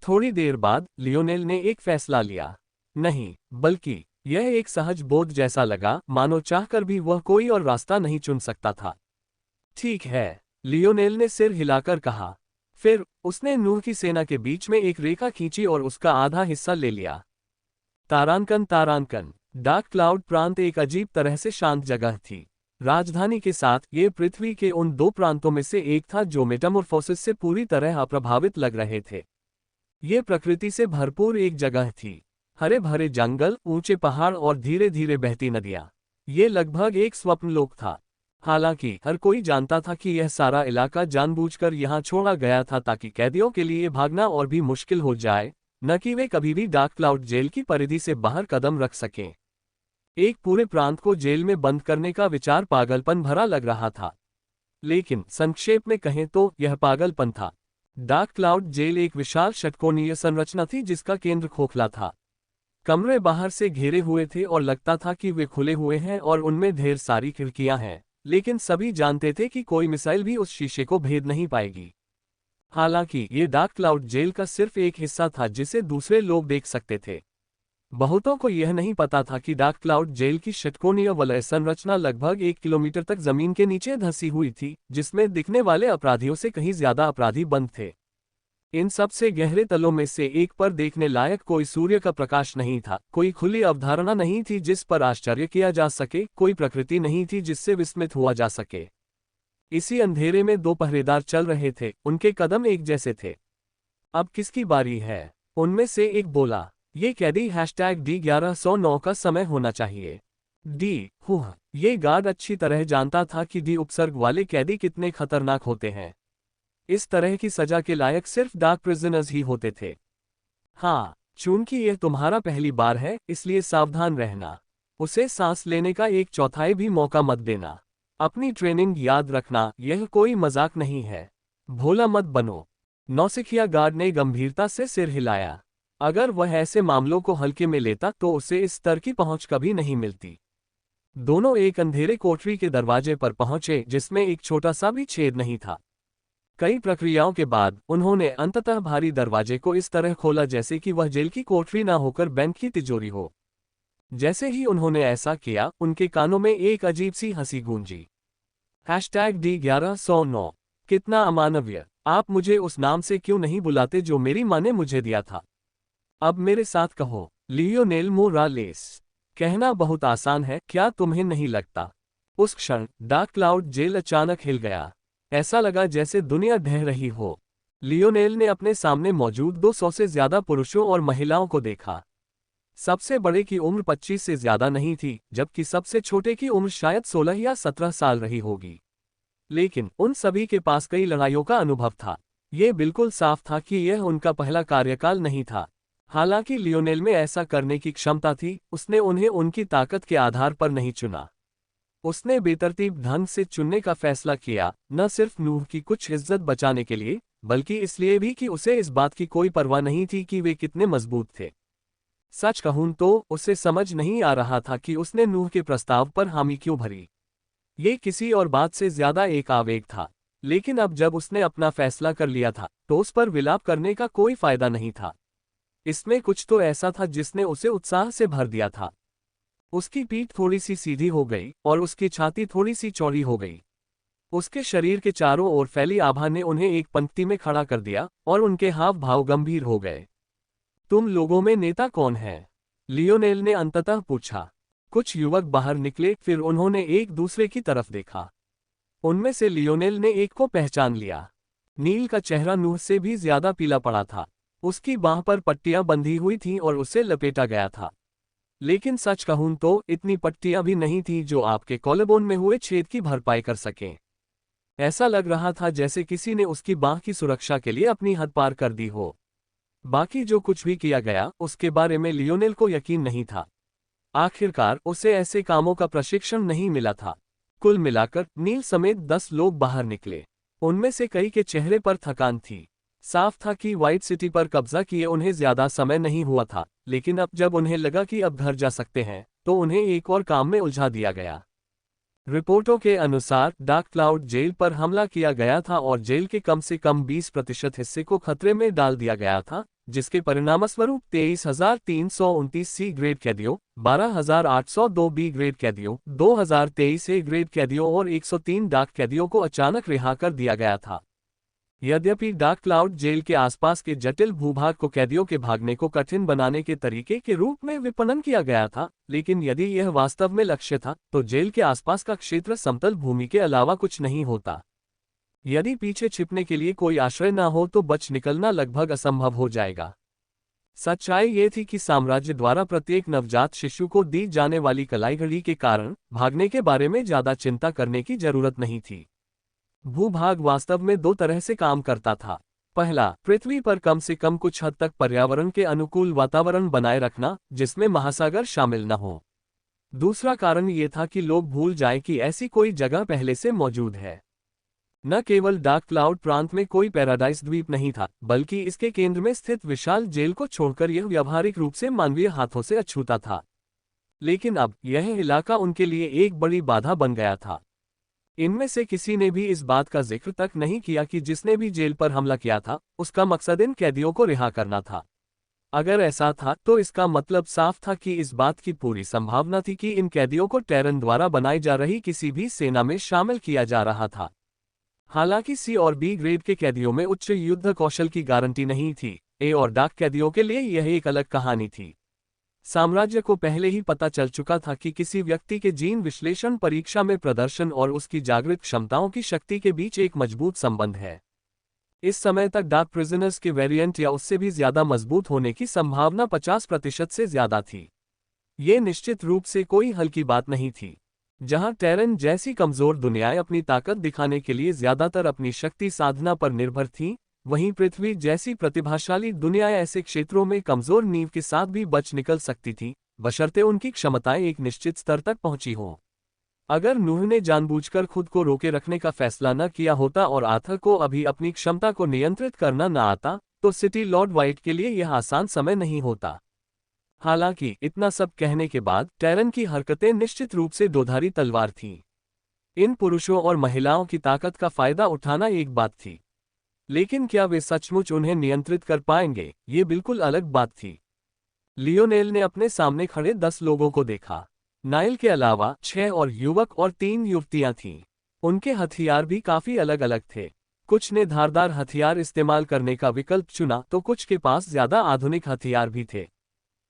थोड़ी देर बाद लियोनेल ने एक फैसला लिया। नहीं, बल्कि यह एक सहज बोध जैसा लगा, मानो चाहकर भी वह कोई और रास्ता नहीं चुन सकता था। ठीक है, लियोनेल ने सिर हिलाकर कहा। फिर उसने नूह की सेना के बीच में एक रेखा खींची और उसका आधा हिस्सा ले लिया। तारानकन तारानकन डार्क क्लाउड प्रांत एक अजीब तरह से शांत जगह थी। राजधानी के साथ ये पृथ्वी के उन 2 प्रांतों में से एक था जो मेटामॉर्फोसिस से पूरी तरह अप्रभावित लग रहे थे। ये प्रकृति से भरपूर एक जगह थी। हरे भरे जंगल, ऊंचे पहाड़ और धीरे धीरे बहती नदियां। ये लगभग एक स्वप्नलोक था। हालांकि हर कोई जानता था कि यह सारा इलाका जानबूझकर यहाँ छोड़ा गया था ताकि कैदियों के लिए भागना और भी मुश्किल हो जाए, न कि वे कभी भी डार्क क्लाउड जेल की परिधि से बाहर कदम रख सकें। एक पूरे प्रांत को जेल में बंद करने का विचार पागलपन भरा लग रहा था, लेकिन संक्षेप में कहें तो यह पागलपन था। डार्क क्लाउड जेल एक विशाल षटकोणीय संरचना थी जिसका केंद्र खोखला था। कमरे बाहर से घेरे हुए थे और लगता था कि वे खुले हुए हैं और उनमें ढेर सारी खिड़कियां हैं, लेकिन सभी जानते थे कि कोई मिसाइल भी उस शीशे को भेद नहीं पाएगी। हालांकि ये डार्क क्लाउड जेल का सिर्फ एक हिस्सा था जिसे दूसरे लोग देख सकते थे। बहुतों को यह नहीं पता था कि डार्क क्लाउड जेल की षटकोणीय वलय संरचना लगभग 1 किलोमीटर तक जमीन के नीचे धंसी हुई थी, जिसमें दिखने वाले अपराधियों से कहीं ज्यादा अपराधी बंद थे। इन सबसे गहरे तलों में से एक पर देखने लायक कोई सूर्य का प्रकाश नहीं था, कोई खुली अवधारणा नहीं थी जिस पर आश्चर्य किया जा सके, कोई प्रकृति नहीं थी जिससे विस्मित हुआ जा सके। इसी अंधेरे में दो पहरेदार चल रहे थे, उनके कदम एक जैसे थे। अब किसकी बारी है? उनमें से एक बोला। ये कैदी #D1109 का समय होना चाहिए। ये गार्ड अच्छी तरह जानता था कि डी उपसर्ग वाले कैदी कितने खतरनाक होते हैं। इस तरह की सजा के लायक सिर्फ डार्क प्रिजनर्स ही होते थे। हाँ, चूंकि यह तुम्हारा पहली बार है, इसलिए सावधान रहना। उसे सांस लेने का 1/4 भी मौका मत देना। अपनी ट्रेनिंग याद रखना, यह कोई मजाक नहीं है। भोला मत बनो। नौसिखिया गार्ड ने गंभीरता से सिर हिलाया। अगर वह ऐसे मामलों को हल्के में लेता तो उसे इस स्तर की पहुंच कभी नहीं मिलती। दोनों एक अंधेरे कोठरी के दरवाजे पर पहुंचे जिसमें एक छोटा सा भी छेद नहीं था। कई प्रक्रियाओं के बाद उन्होंने अंततः भारी दरवाजे को इस तरह खोला जैसे कि वह जेल की कोठरी ना होकर बैंक की तिजोरी हो। जैसे ही उन्होंने ऐसा किया, उनके कानों में एक अजीब सी हंसी गूंजी। #D1109। कितना अमानवीय। आप मुझे उस नाम से क्यों नहीं बुलाते जो मेरी माँ ने मुझे दिया था? अब मेरे साथ कहो, लियोनेल मोरालेस। कहना बहुत आसान है, क्या तुम्हें नहीं लगता? उस क्षण डार्क क्लाउड जेल अचानक हिल गया। ऐसा लगा जैसे दुनिया ढह रही हो। लियोनेल ने अपने सामने मौजूद 200 से ज्यादा पुरुषों और महिलाओं को देखा। सबसे बड़े की उम्र 25 से ज्यादा नहीं थी, जबकि सबसे छोटे की उम्र शायद 16 या 17 साल रही होगी। लेकिन उन सभी के पास कई लड़ाइयों का अनुभव था। ये बिल्कुल साफ था कि यह उनका पहला कार्यकाल नहीं था। हालांकि लियोनेल में ऐसा करने की क्षमता थी, उसने उन्हें उनकी ताकत के आधार पर नहीं चुना। उसने बेतरतीब ढंग से चुनने का फैसला किया, न सिर्फ नूह की कुछ इज्जत बचाने के लिए, बल्कि इसलिए भी कि उसे इस बात की कोई परवाह नहीं थी कि वे कितने मजबूत थे। सच कहूं तो उसे समझ नहीं आ रहा था कि उसने नूह के प्रस्ताव पर हामी क्यों भरी। ये किसी और बात से ज्यादा एक आवेग था। लेकिन अब जब उसने अपना फैसला कर लिया था, तो उस पर विलाप करने का कोई फायदा नहीं था। इसमें कुछ तो ऐसा था जिसने उसे उत्साह से भर दिया था। उसकी पीठ थोड़ी सी सीधी हो गई और उसकी छाती थोड़ी सी चौड़ी हो गई। उसके शरीर के चारों ओर फैली आभा ने उन्हें एक पंक्ति में खड़ा कर दिया और उनके हाव भाव गंभीर हो गए। तुम लोगों में नेता कौन है? लियोनेल ने अंततः पूछा। कुछ युवक बाहर निकले, फिर उन्होंने एक दूसरे की तरफ देखा। उनमें से लियोनेल ने एक को पहचान लिया। नील का चेहरा नूह से भी ज्यादा पीला पड़ा था। उसकी बाह पर पट्टियां बंधी हुई थीं और उसे लपेटा गया था। लेकिन सच कहूं तो इतनी पट्टियां भी नहीं थीं जो आपके कॉलरबोन में हुए छेद की भरपाई कर सकें। ऐसा लग रहा था जैसे किसी ने उसकी बाह की सुरक्षा के लिए अपनी हद पार कर दी हो। बाकी जो कुछ भी किया गया, उसके बारे में लियोनेल को यकीन नहीं था। आखिरकार उसे ऐसे कामों का प्रशिक्षण नहीं मिला था। कुल मिलाकर नील समेत 10 लोग बाहर निकले। उनमें से कई के चेहरे पर थकान थी। साफ था कि व्हाइट सिटी पर कब्जा किए उन्हें ज्यादा समय नहीं हुआ था, लेकिन अब जब उन्हें लगा कि अब घर जा सकते हैं, तो उन्हें एक और काम में उलझा दिया गया। रिपोर्टों के अनुसार डार्क क्लाउड जेल पर हमला किया गया था और जेल के कम से कम 20% हिस्से को खतरे में डाल दिया गया था, जिसके परिणामस्वरूप 23,329 सी ग्रेड कैदियों, 12,802 बी ग्रेड कैदियों, 2,023 ए ग्रेड कैदियों और 103 डार्क कैदियों को अचानक रिहा कर दिया गया था। यद्यपि डार्क क्लाउड जेल के आसपास के जटिल भूभाग को कैदियों के भागने को कठिन बनाने के तरीके के रूप में विपणन किया गया था, लेकिन यदि यह वास्तव में लक्ष्य था, तो जेल के आसपास का क्षेत्र समतल भूमि के अलावा कुछ नहीं होता। यदि पीछे छिपने के लिए कोई आश्रय न हो तो बच निकलना लगभग असंभव हो जाएगा। सच्चाई ये थी कि साम्राज्य द्वारा प्रत्येक नवजात शिशु को दी जाने वाली कलाई घड़ी के कारण भागने के बारे में ज्यादा चिंता करने की जरूरत नहीं थी। भूभाग वास्तव में दो तरह से काम करता था। पहला, पृथ्वी पर कम से कम कुछ हद तक पर्यावरण के अनुकूल वातावरण बनाए रखना जिसमें महासागर शामिल न हो। दूसरा कारण ये था कि लोग भूल जाएं कि ऐसी कोई जगह पहले से मौजूद है। न केवल डार्क क्लाउड प्रांत में कोई पैराडाइज द्वीप नहीं था, बल्कि इसके केंद्र में स्थित विशाल जेल को छोड़कर यह व्यावहारिक रूप से मानवीय हाथों से अछूता था। लेकिन अब यह इलाका उनके लिए एक बड़ी बाधा बन गया था। इनमें से किसी ने भी इस बात का जिक्र तक नहीं किया कि जिसने भी जेल पर हमला किया था उसका मकसद इन कैदियों को रिहा करना था। अगर ऐसा था तो इसका मतलब साफ था कि इस बात की पूरी संभावना थी कि इन कैदियों को टेरन द्वारा बनाई जा रही किसी भी सेना में शामिल किया जा रहा था। हालांकि सी और बी ग्रेड के कैदियों में उच्च युद्ध कौशल की गारंटी नहीं थी, ए और डाक कैदियों के लिए यह एक अलग कहानी थी। साम्राज्य को पहले ही पता चल चुका था कि किसी व्यक्ति के जीन विश्लेषण परीक्षा में प्रदर्शन और उसकी जागृत क्षमताओं की शक्ति के बीच एक मजबूत संबंध है। इस समय तक डार्क प्रिजनर्स के वेरिएंट या उससे भी ज्यादा मजबूत होने की संभावना 50% से ज्यादा थी। ये निश्चित रूप से कोई हल्की बात नहीं थी। जहां टेरन जैसी कमजोर दुनियाएं अपनी ताकत दिखाने के लिए ज्यादातर अपनी शक्ति साधना पर निर्भर थीं, वहीं पृथ्वी जैसी प्रतिभाशाली दुनियाएं ऐसे क्षेत्रों में कमजोर नींव के साथ भी बच निकल सकती थीं, बशर्ते उनकी क्षमताएं एक निश्चित स्तर तक पहुंची हों। अगर नूह ने जानबूझकर खुद को रोके रखने का फैसला न किया होता और आर्थर को अभी अपनी क्षमता को नियंत्रित करना न आता, तो सिटी लॉर्ड वाइट के लिए यह आसान समय नहीं होता। हालांकि इतना सब कहने के बाद टेरन की हरकतें निश्चित रूप से दोधारी तलवार थीं। इन पुरुषों और महिलाओं की ताकत का फायदा उठाना एक बात थी, लेकिन क्या वे सचमुच उन्हें नियंत्रित कर पाएंगे, ये बिल्कुल अलग बात थी। लियोनेल ने अपने सामने खड़े 10 लोगों को देखा। नाइल के अलावा 6 और युवक और 3 युवतियां थीं। उनके हथियार भी काफी अलग अलग थे। कुछ ने धारदार हथियार इस्तेमाल करने का विकल्प चुना तो कुछ के पास ज्यादा आधुनिक हथियार भी थे।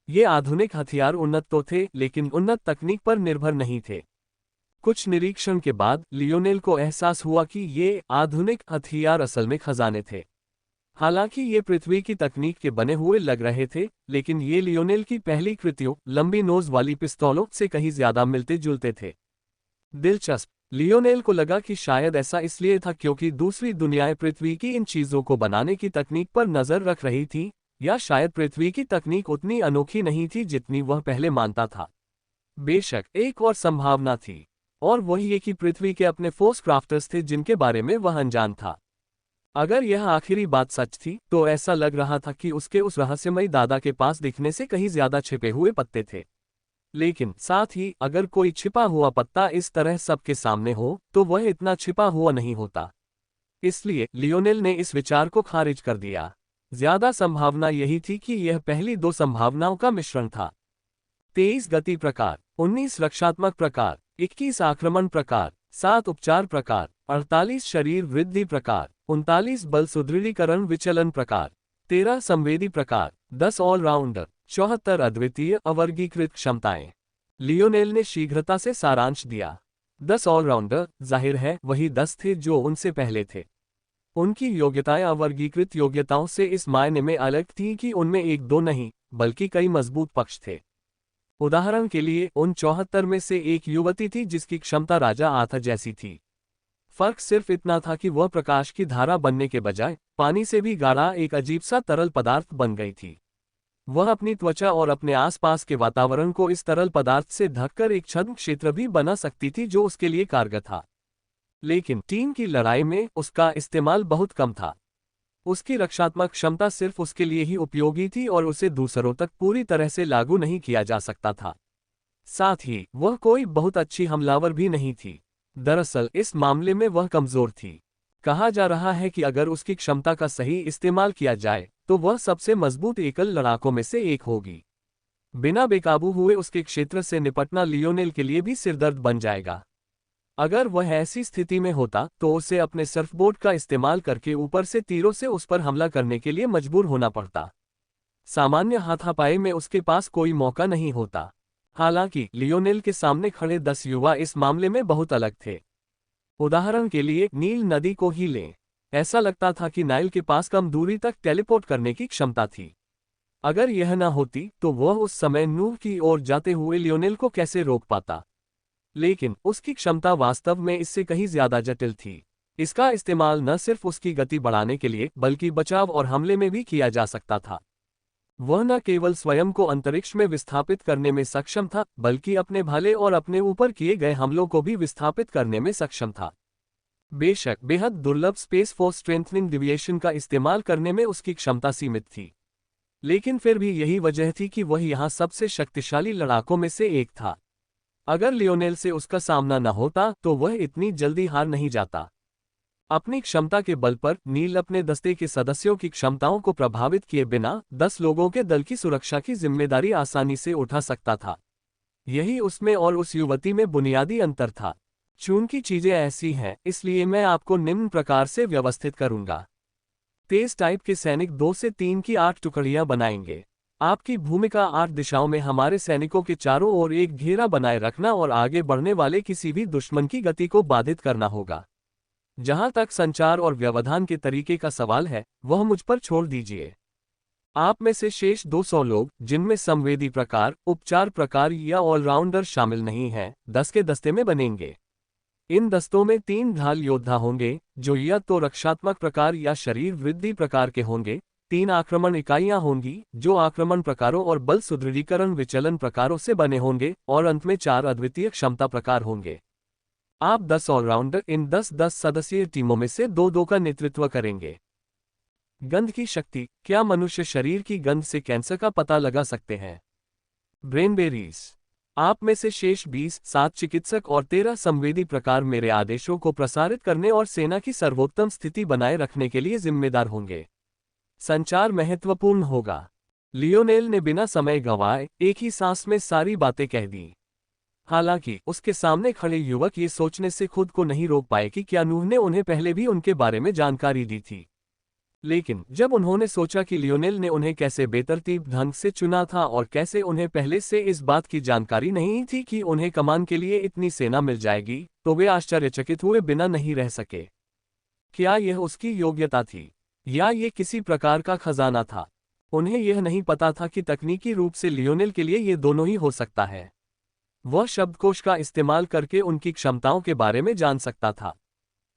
ये आधुनिक हथियार उन्नत तो थे, लेकिन उन्नत तकनीक पर निर्भर नहीं थे। कुछ निरीक्षण के बाद लियोनेल को एहसास हुआ कि ये आधुनिक हथियार असल में खजाने थे। हालांकि ये पृथ्वी की तकनीक के बने हुए लग रहे थे, लेकिन ये लियोनेल की पहली कृतियों लंबी नोज वाली पिस्तौलों से कहीं ज्यादा मिलते जुलते थे। दिलचस्प, लियोनेल को लगा कि शायद ऐसा इसलिए था क्योंकि दूसरी दुनियाएं पृथ्वी की इन चीजों को बनाने की तकनीक पर नजर रख रही थी, या शायद पृथ्वी की तकनीक उतनी अनोखी नहीं थी जितनी वह पहले मानता था। बेशक एक और संभावना थी, और वह ये कि पृथ्वी के अपने फोर्स क्राफ्टर्स थे जिनके बारे में वह अनजान था। अगर यह आखिरी बात सच थी, तो ऐसा लग रहा था कि उसके उस रहस्यमयी दादा के पास दिखने से कहीं ज्यादा छिपे हुए पत्ते थे। लेकिन साथ ही अगर कोई छिपा हुआ पत्ता इस तरह सबके सामने हो, तो वह इतना छिपा हुआ नहीं होता। इसलिए लियोनेल ने इस विचार को खारिज कर दिया। ज्यादा संभावना यही थी कि यह पहली दो संभावनाओं का मिश्रण था। 23 गति प्रकार, 19 रक्षात्मक प्रकार, 21 आक्रमण प्रकार, 7 उपचार प्रकार, 48 शरीर वृद्धि प्रकार, 39 बल सुदृढ़ीकरण विचलन प्रकार, 13 संवेदी प्रकार, 10 ऑलराउंडर, 74 अद्वितीय अवर्गीकृत क्षमताएं। लियोनेल ने शीघ्रता से सारांश दिया। 10 ऑलराउंडर, जाहिर है वही 10 थे जो उनसे पहले थे। उनकी योग्यताएं अवर्गीकृत योग्यताओं से इस मायने में अलग थीं कि उनमें एक दो नहीं, बल्कि कई मजबूत पक्ष थे। उदाहरण के लिए उन 74 में से एक युवती थी जिसकी क्षमता राजा आर्थर जैसी थी। फर्क सिर्फ इतना था कि वह प्रकाश की धारा बनने के बजाय पानी से भी गाढ़ा एक अजीब सा तरल पदार्थ बन गई थी। वह अपनी त्वचा और अपने आसपास के वातावरण को इस तरल पदार्थ से ढककर एक छद्म क्षेत्र भी बना सकती थी जो उसके लिए कारगर था। लेकिन टीम की लड़ाई में उसका इस्तेमाल बहुत कम था। उसकी रक्षात्मक क्षमता सिर्फ उसके लिए ही उपयोगी थी और उसे दूसरों तक पूरी तरह से लागू नहीं किया जा सकता था। साथ ही वह कोई बहुत अच्छी हमलावर भी नहीं थी। दरअसल इस मामले में वह कमजोर थी। कहा जा रहा है कि अगर उसकी क्षमता का सही इस्तेमाल किया जाए तो वह सबसे मजबूत एकल लड़ाकों में से एक होगी। बिना बेकाबू हुए उसके क्षेत्र से निपटना लियोनेल के लिए भी सिरदर्द बन जाएगा। अगर वह ऐसी स्थिति में होता तो उसे अपने सर्फबोर्ड का इस्तेमाल करके ऊपर से तीरों से उस पर हमला करने के लिए मजबूर होना पड़ता। सामान्य हाथापाई में उसके पास कोई मौका नहीं होता। हालांकि लियोनेल के सामने खड़े 10 युवा इस मामले में बहुत अलग थे। उदाहरण के लिए नील नदी को ही लें। ऐसा लगता था कि नाइल के पास कम दूरी तक टेलीपोर्ट करने की क्षमता थी। अगर यह न होती तो वह उस समय नूर की ओर जाते हुए लियोनेल को कैसे रोक पाता। लेकिन उसकी क्षमता वास्तव में इससे कहीं ज्यादा जटिल थी। इसका इस्तेमाल न सिर्फ उसकी गति बढ़ाने के लिए बल्कि बचाव और हमले में भी किया जा सकता था। वह न केवल स्वयं को अंतरिक्ष में विस्थापित करने में सक्षम था, बल्कि अपने भाले और अपने ऊपर किए गए हमलों को भी विस्थापित करने में सक्षम था। बेशक बेहद दुर्लभ स्पेस फोर्स स्ट्रेंथनिंग डिविएशन का इस्तेमाल करने में उसकी क्षमता सीमित थी, लेकिन फिर भी यही वजह थी कि वह यहाँ सबसे शक्तिशाली लड़ाकों में से एक था। अगर लियोनेल से उसका सामना न होता तो वह इतनी जल्दी हार नहीं जाता। अपनी क्षमता के बल पर नील अपने दस्ते के सदस्यों की क्षमताओं को प्रभावित किए बिना 10 लोगों के दल की सुरक्षा की जिम्मेदारी आसानी से उठा सकता था। यही उसमें और उस युवती में बुनियादी अंतर था। चूंकि चीजें ऐसी हैं, इसलिए मैं आपको निम्न प्रकार से व्यवस्थित करूंगा। तेज टाइप के सैनिक 2 से 3 की 8 टुकड़ियां बनाएंगे। आपकी भूमिका 8 दिशाओं में हमारे सैनिकों के चारों ओर एक घेरा बनाए रखना और आगे बढ़ने वाले किसी भी दुश्मन की गति को बाधित करना होगा। जहां तक संचार और व्यवधान के तरीके का सवाल है, वह मुझ पर छोड़ दीजिए। आप में से शेष 200 लोग, जिनमें संवेदी प्रकार, उपचार प्रकार या ऑलराउंडर शामिल नहीं हैं, 10 के दस्ते में बनेंगे। इन दस्तों में 3 ढाल योद्धा होंगे, जो या तो रक्षात्मक प्रकार या शरीर वृद्धि प्रकार के होंगे। 3 आक्रमण इकाइयां होंगी, जो आक्रमण प्रकारों और बल सुदृढ़ीकरण विचलन प्रकारों से बने होंगे, और अंत में 4 अद्वितीय क्षमता प्रकार होंगे। आप 10 ऑलराउंडर इन 10-10 सदस्यीय टीमों में से 2-2 का नेतृत्व करेंगे। गंध की शक्ति। क्या मनुष्य शरीर की गंध से कैंसर का पता लगा सकते हैं? ब्रेनबेरीज। आप में से शेष 7 चिकित्सक और 13 संवेदी प्रकार मेरे आदेशों को प्रसारित करने और सेना की सर्वोत्तम स्थिति बनाए रखने के लिए जिम्मेदार होंगे। संचार महत्वपूर्ण होगा। लियोनेल ने बिना समय गंवाए एक ही सांस में सारी बातें कह दी। हालांकि उसके सामने खड़े युवक ये सोचने से खुद को नहीं रोक पाए कि क्या नूह ने उन्हें पहले भी उनके बारे में जानकारी दी थी। लेकिन जब उन्होंने सोचा कि लियोनेल ने उन्हें कैसे बेतरतीब ढंग से चुना था और कैसे उन्हें पहले से इस बात की जानकारी नहीं थी कि उन्हें कमान के लिए इतनी सेना मिल जाएगी, तो वे आश्चर्यचकित हुए बिना नहीं रह सके। क्या यह उसकी योग्यता थी, या ये किसी प्रकार का खजाना था? उन्हें यह नहीं पता था कि तकनीकी रूप से लियोनेल के लिए ये दोनों ही हो सकता है। वह शब्दकोश का इस्तेमाल करके उनकी क्षमताओं के बारे में जान सकता था,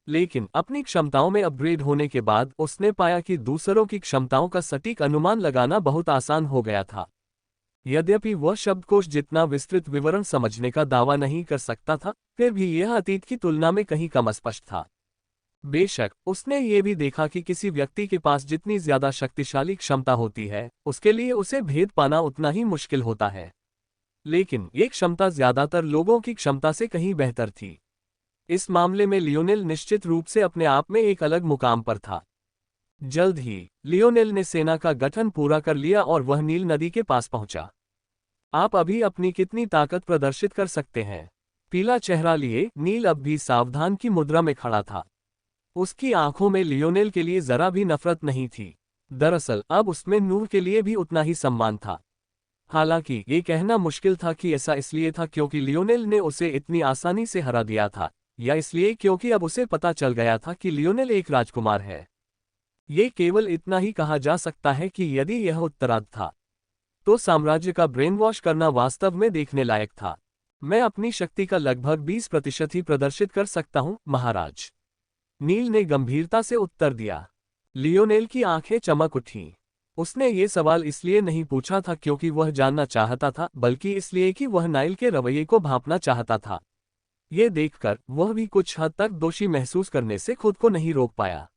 लेकिन अपनी क्षमताओं में अपग्रेड होने के बाद उसने पाया कि दूसरों की क्षमताओं का सटीक अनुमान लगाना बहुत आसान हो गया था। यद्यपि वह शब्दकोश जितना विस्तृत विवरण समझने का दावा नहीं कर सकता था, फिर भी यह अतीत की तुलना में कहीं कम स्पष्ट था। बेशक उसने ये भी देखा कि किसी व्यक्ति के पास जितनी ज्यादा शक्तिशाली क्षमता होती है, उसके लिए उसे भेद पाना उतना ही मुश्किल होता है। लेकिन ये क्षमता ज्यादातर लोगों की क्षमता से कहीं बेहतर थी। इस मामले में लियोनेल निश्चित रूप से अपने आप में एक अलग मुकाम पर था। जल्द ही लियोनेल ने सेना का गठन पूरा कर लिया और वह नील नदी के पास पहुंचा। आप अभी अपनी कितनी ताकत प्रदर्शित कर सकते हैं? पीला चेहरा लिए नील अब भी सावधान की मुद्रा में खड़ा था। उसकी आंखों में लियोनेल के लिए जरा भी नफरत नहीं थी। दरअसल अब उसमें नूर के लिए भी उतना ही सम्मान था। हालांकि ये कहना मुश्किल था कि ऐसा इसलिए था क्योंकि लियोनेल ने उसे इतनी आसानी से हरा दिया था, या इसलिए क्योंकि अब उसे पता चल गया था कि लियोनेल एक राजकुमार है। ये केवल इतना ही कहा जा सकता है कि यदि यह उत्तरार्ध था, तो साम्राज्य का ब्रेन वॉश करना वास्तव में देखने लायक था। मैं अपनी शक्ति का लगभग 20% ही प्रदर्शित कर सकता हूं, महाराज। नील ने गंभीरता से उत्तर दिया। लियोनेल की आंखें चमक उठीं। उसने ये सवाल इसलिए नहीं पूछा था क्योंकि वह जानना चाहता था, बल्कि इसलिए कि वह नाइल के रवैये को भांपना चाहता था। ये देखकर वह भी कुछ हद तक दोषी महसूस करने से खुद को नहीं रोक पाया।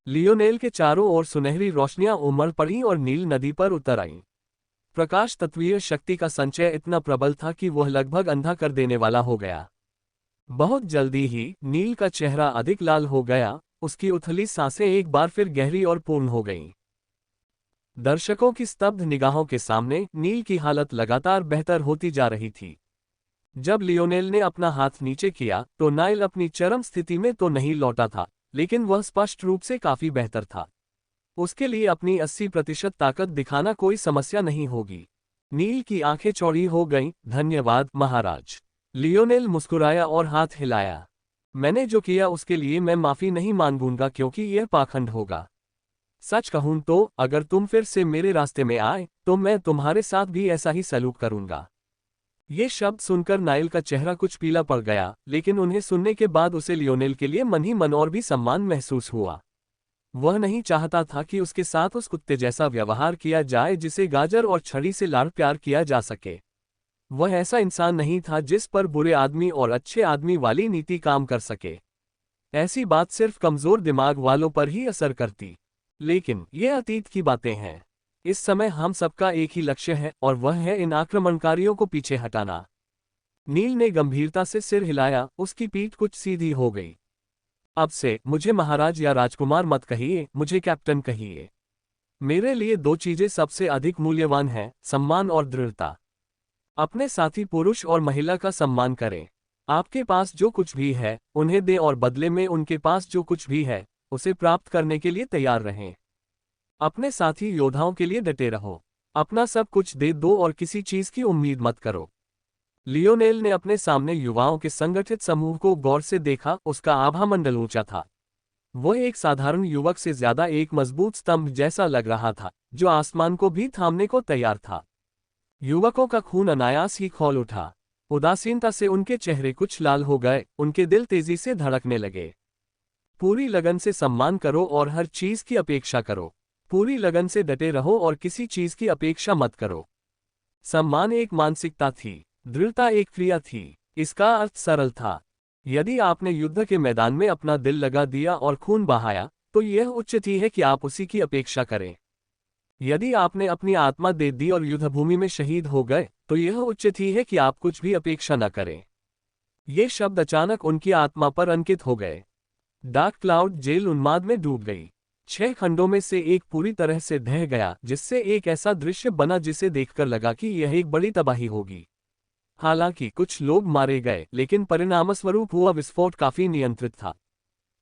लियोनेल के चारों ओर सुनहरी रोशनियां उमड़ पड़ी और नील नदी पर उतर आईं। प्रकाश तत्वीय शक्ति का संचय इतना प्रबल था कि वह लगभग अंधा कर देने वाला हो गया। बहुत जल्दी ही नील का चेहरा अधिक लाल हो गया, उसकी उथली सांसें एक बार फिर गहरी और पूर्ण हो गईं। दर्शकों की स्तब्ध निगाहों के सामने नील की हालत लगातार बेहतर होती जा रही थी। जब लियोनेल ने अपना हाथ नीचे किया तो नाइल अपनी चरम स्थिति में तो नहीं लौटा था, लेकिन वह स्पष्ट रूप से काफी बेहतर था। उसके लिए अपनी 80% ताकत दिखाना कोई समस्या नहीं होगी। नील की आंखें चौड़ी हो गईं। धन्यवाद महाराज। लियोनेल मुस्कुराया और हाथ हिलाया। मैंने जो किया उसके लिए मैं माफी नहीं मांगूंगा क्योंकि यह पाखंड होगा। सच कहूं तो अगर तुम फिर से मेरे रास्ते में आए तो मैं तुम्हारे साथ भी ऐसा ही सलूक करूंगा। ये शब्द सुनकर नाइल का चेहरा कुछ पीला पड़ गया, लेकिन उन्हें सुनने के बाद उसे लियोनेल के लिए मन ही मन और भी सम्मान महसूस हुआ। वह नहीं चाहता था कि उसके साथ उस कुत्ते जैसा व्यवहार किया जाए जिसे गाजर और छड़ी से लाड़ प्यार किया जा सके। वह ऐसा इंसान नहीं था जिस पर बुरे आदमी और अच्छे आदमी वाली नीति काम कर सके। ऐसी बात सिर्फ कमजोर दिमाग वालों पर ही असर करती। लेकिन ये अतीत की बातें हैं। इस समय हम सबका एक ही लक्ष्य है और वह है इन आक्रमणकारियों को पीछे हटाना। नील ने गंभीरता से सिर हिलाया, उसकी पीठ कुछ सीधी हो गई। अब से मुझे महाराज या राजकुमार मत कहिए, मुझे कैप्टन कहिए। मेरे लिए दो चीजें सबसे अधिक मूल्यवान हैं, सम्मान और दृढ़ता। अपने साथी पुरुष और महिला का सम्मान करें। आपके पास जो कुछ भी है उन्हें दें और बदले में उनके पास जो कुछ भी है उसे प्राप्त करने के लिए तैयार रहें। अपने साथी योद्धाओं के लिए डटे रहो। अपना सब कुछ दे दो और किसी चीज की उम्मीद मत करो। लियोनेल ने अपने सामने युवाओं के संगठित समूह को गौर से देखा, उसका आभामंडल ऊंचा था। वह एक साधारण युवक से ज्यादा एक मजबूत स्तंभ जैसा लग रहा था, जो आसमान को भी थामने को तैयार था। युवकों का खून अनायास ही खौल उठा। उदासीनता से उनके चेहरे कुछ लाल हो गए, उनके दिल तेजी से धड़कने लगे। पूरी लगन से सम्मान करो और हर चीज की अपेक्षा करो। पूरी लगन से डटे रहो और किसी चीज की अपेक्षा मत करो। सम्मान एक मानसिकता थी, दृढ़ता एक क्रिया थी। इसका अर्थ सरल था। यदि आपने युद्ध के मैदान में अपना दिल लगा दिया और खून बहाया, तो यह उचित ही है कि आप उसी की अपेक्षा करें। यदि आपने अपनी आत्मा दे दी और युद्धभूमि में शहीद हो गए, तो यह उचित ही है कि आप कुछ भी अपेक्षा न करें। ये शब्द अचानक उनकी आत्मा पर अंकित हो गए। डार्क क्लाउड जेल उन्माद में डूब गई। 6 खंडों में से एक पूरी तरह से ढह गया, जिससे एक ऐसा दृश्य बना जिसे देखकर लगा कि यह एक बड़ी तबाही होगी। हालांकि कुछ लोग मारे गए, लेकिन परिणामस्वरूप हुआ विस्फोट काफी नियंत्रित था।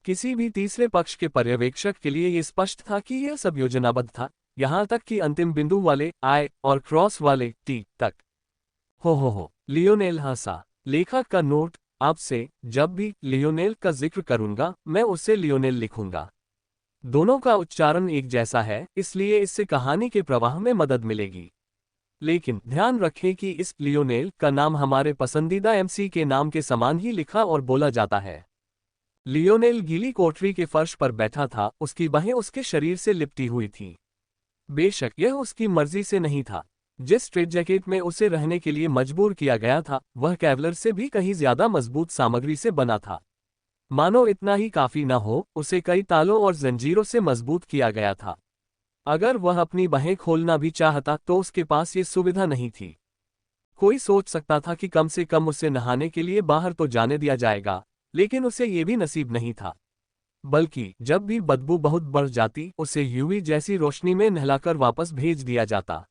किसी भी तीसरे पक्ष के पर्यवेक्षक के लिए यह स्पष्ट था कि यह सब योजनाबद्ध था, यहां तक कि अंतिम बिंदु वाले आई और क्रॉस वाले टी तक। हो, लियोनेल हंसा। लेखक का नोट, अब से जब भी लियोनेल का जिक्र करूंगा मैं उसे लियोनेल लिखूंगा। दोनों का उच्चारण एक जैसा है, इसलिए इससे कहानी के प्रवाह में मदद मिलेगी। लेकिन ध्यान रखें कि इस लियोनेल का नाम हमारे पसंदीदा एमसी के नाम के समान ही लिखा और बोला जाता है। लियोनेल गीली कोठरी के फर्श पर बैठा था, उसकी बाहें उसके शरीर से लिपटी हुई थीं। बेशक यह उसकी मर्जी से नहीं था। जिस स्ट्रेटजैकेट में उसे रहने के लिए मजबूर किया गया था, वह कैवलर से भी कहीं ज्यादा मजबूत सामग्री से बना था। मानो इतना ही काफी न हो, उसे कई तालों और जंजीरों से मजबूत किया गया था। अगर वह अपनी बाहें खोलना भी चाहता तो उसके पास ये सुविधा नहीं थी। कोई सोच सकता था कि कम से कम उसे नहाने के लिए बाहर तो जाने दिया जाएगा, लेकिन उसे ये भी नसीब नहीं था। बल्कि जब भी बदबू बहुत बढ़ जाती, उसे यूवी जैसी रोशनी में नहलाकर वापस भेज दिया जाता।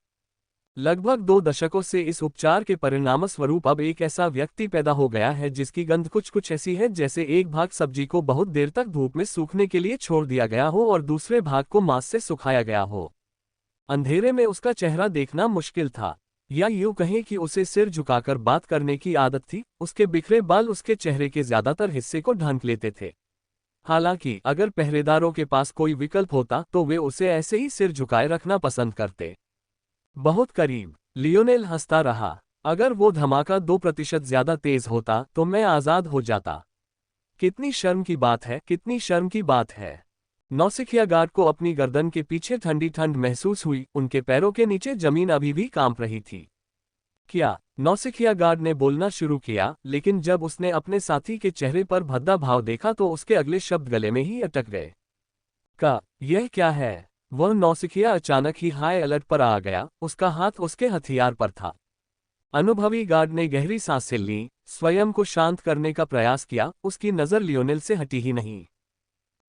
लगभग 2 दशकों से इस उपचार के परिणामस्वरूप अब एक ऐसा व्यक्ति पैदा हो गया है जिसकी गंध कुछ ऐसी है जैसे एक भाग सब्जी को बहुत देर तक धूप में सूखने के लिए छोड़ दिया गया हो और दूसरे भाग को मांस से सुखाया गया हो। अंधेरे में उसका चेहरा देखना मुश्किल था, या यूं कहें कि उसे सिर झुकाकर बात करने की आदत थी। उसके बिखरे बाल उसके चेहरे के ज्यादातर हिस्से को ढक लेते थे। हालांकि अगर पहरेदारों के पास कोई विकल्प होता तो वे उसे ऐसे ही सिर झुकाए रखना पसंद करते। बहुत करीब। लियोनेल हंसता रहा। अगर वो धमाका 2% ज्यादा तेज होता तो मैं आजाद हो जाता। कितनी शर्म की बात है, कितनी शर्म की बात है। नौसिखिया गार्ड को अपनी गर्दन के पीछे ठंडी ठंड महसूस हुई, उनके पैरों के नीचे जमीन अभी भी कांप रही थी। क्या? नौसिखिया गार्ड ने बोलना शुरू किया, लेकिन जब उसने अपने साथी के चेहरे पर भद्दा भाव देखा तो उसके अगले शब्द गले में ही अटक गए। यह क्या है? वह नौसिखिया अचानक ही हाई अलर्ट पर आ गया, उसका हाथ उसके हथियार पर था। अनुभवी गार्ड ने गहरी सांसें ली, स्वयं को शांत करने का प्रयास किया, उसकी नजर लियोनेल से हटी ही नहीं।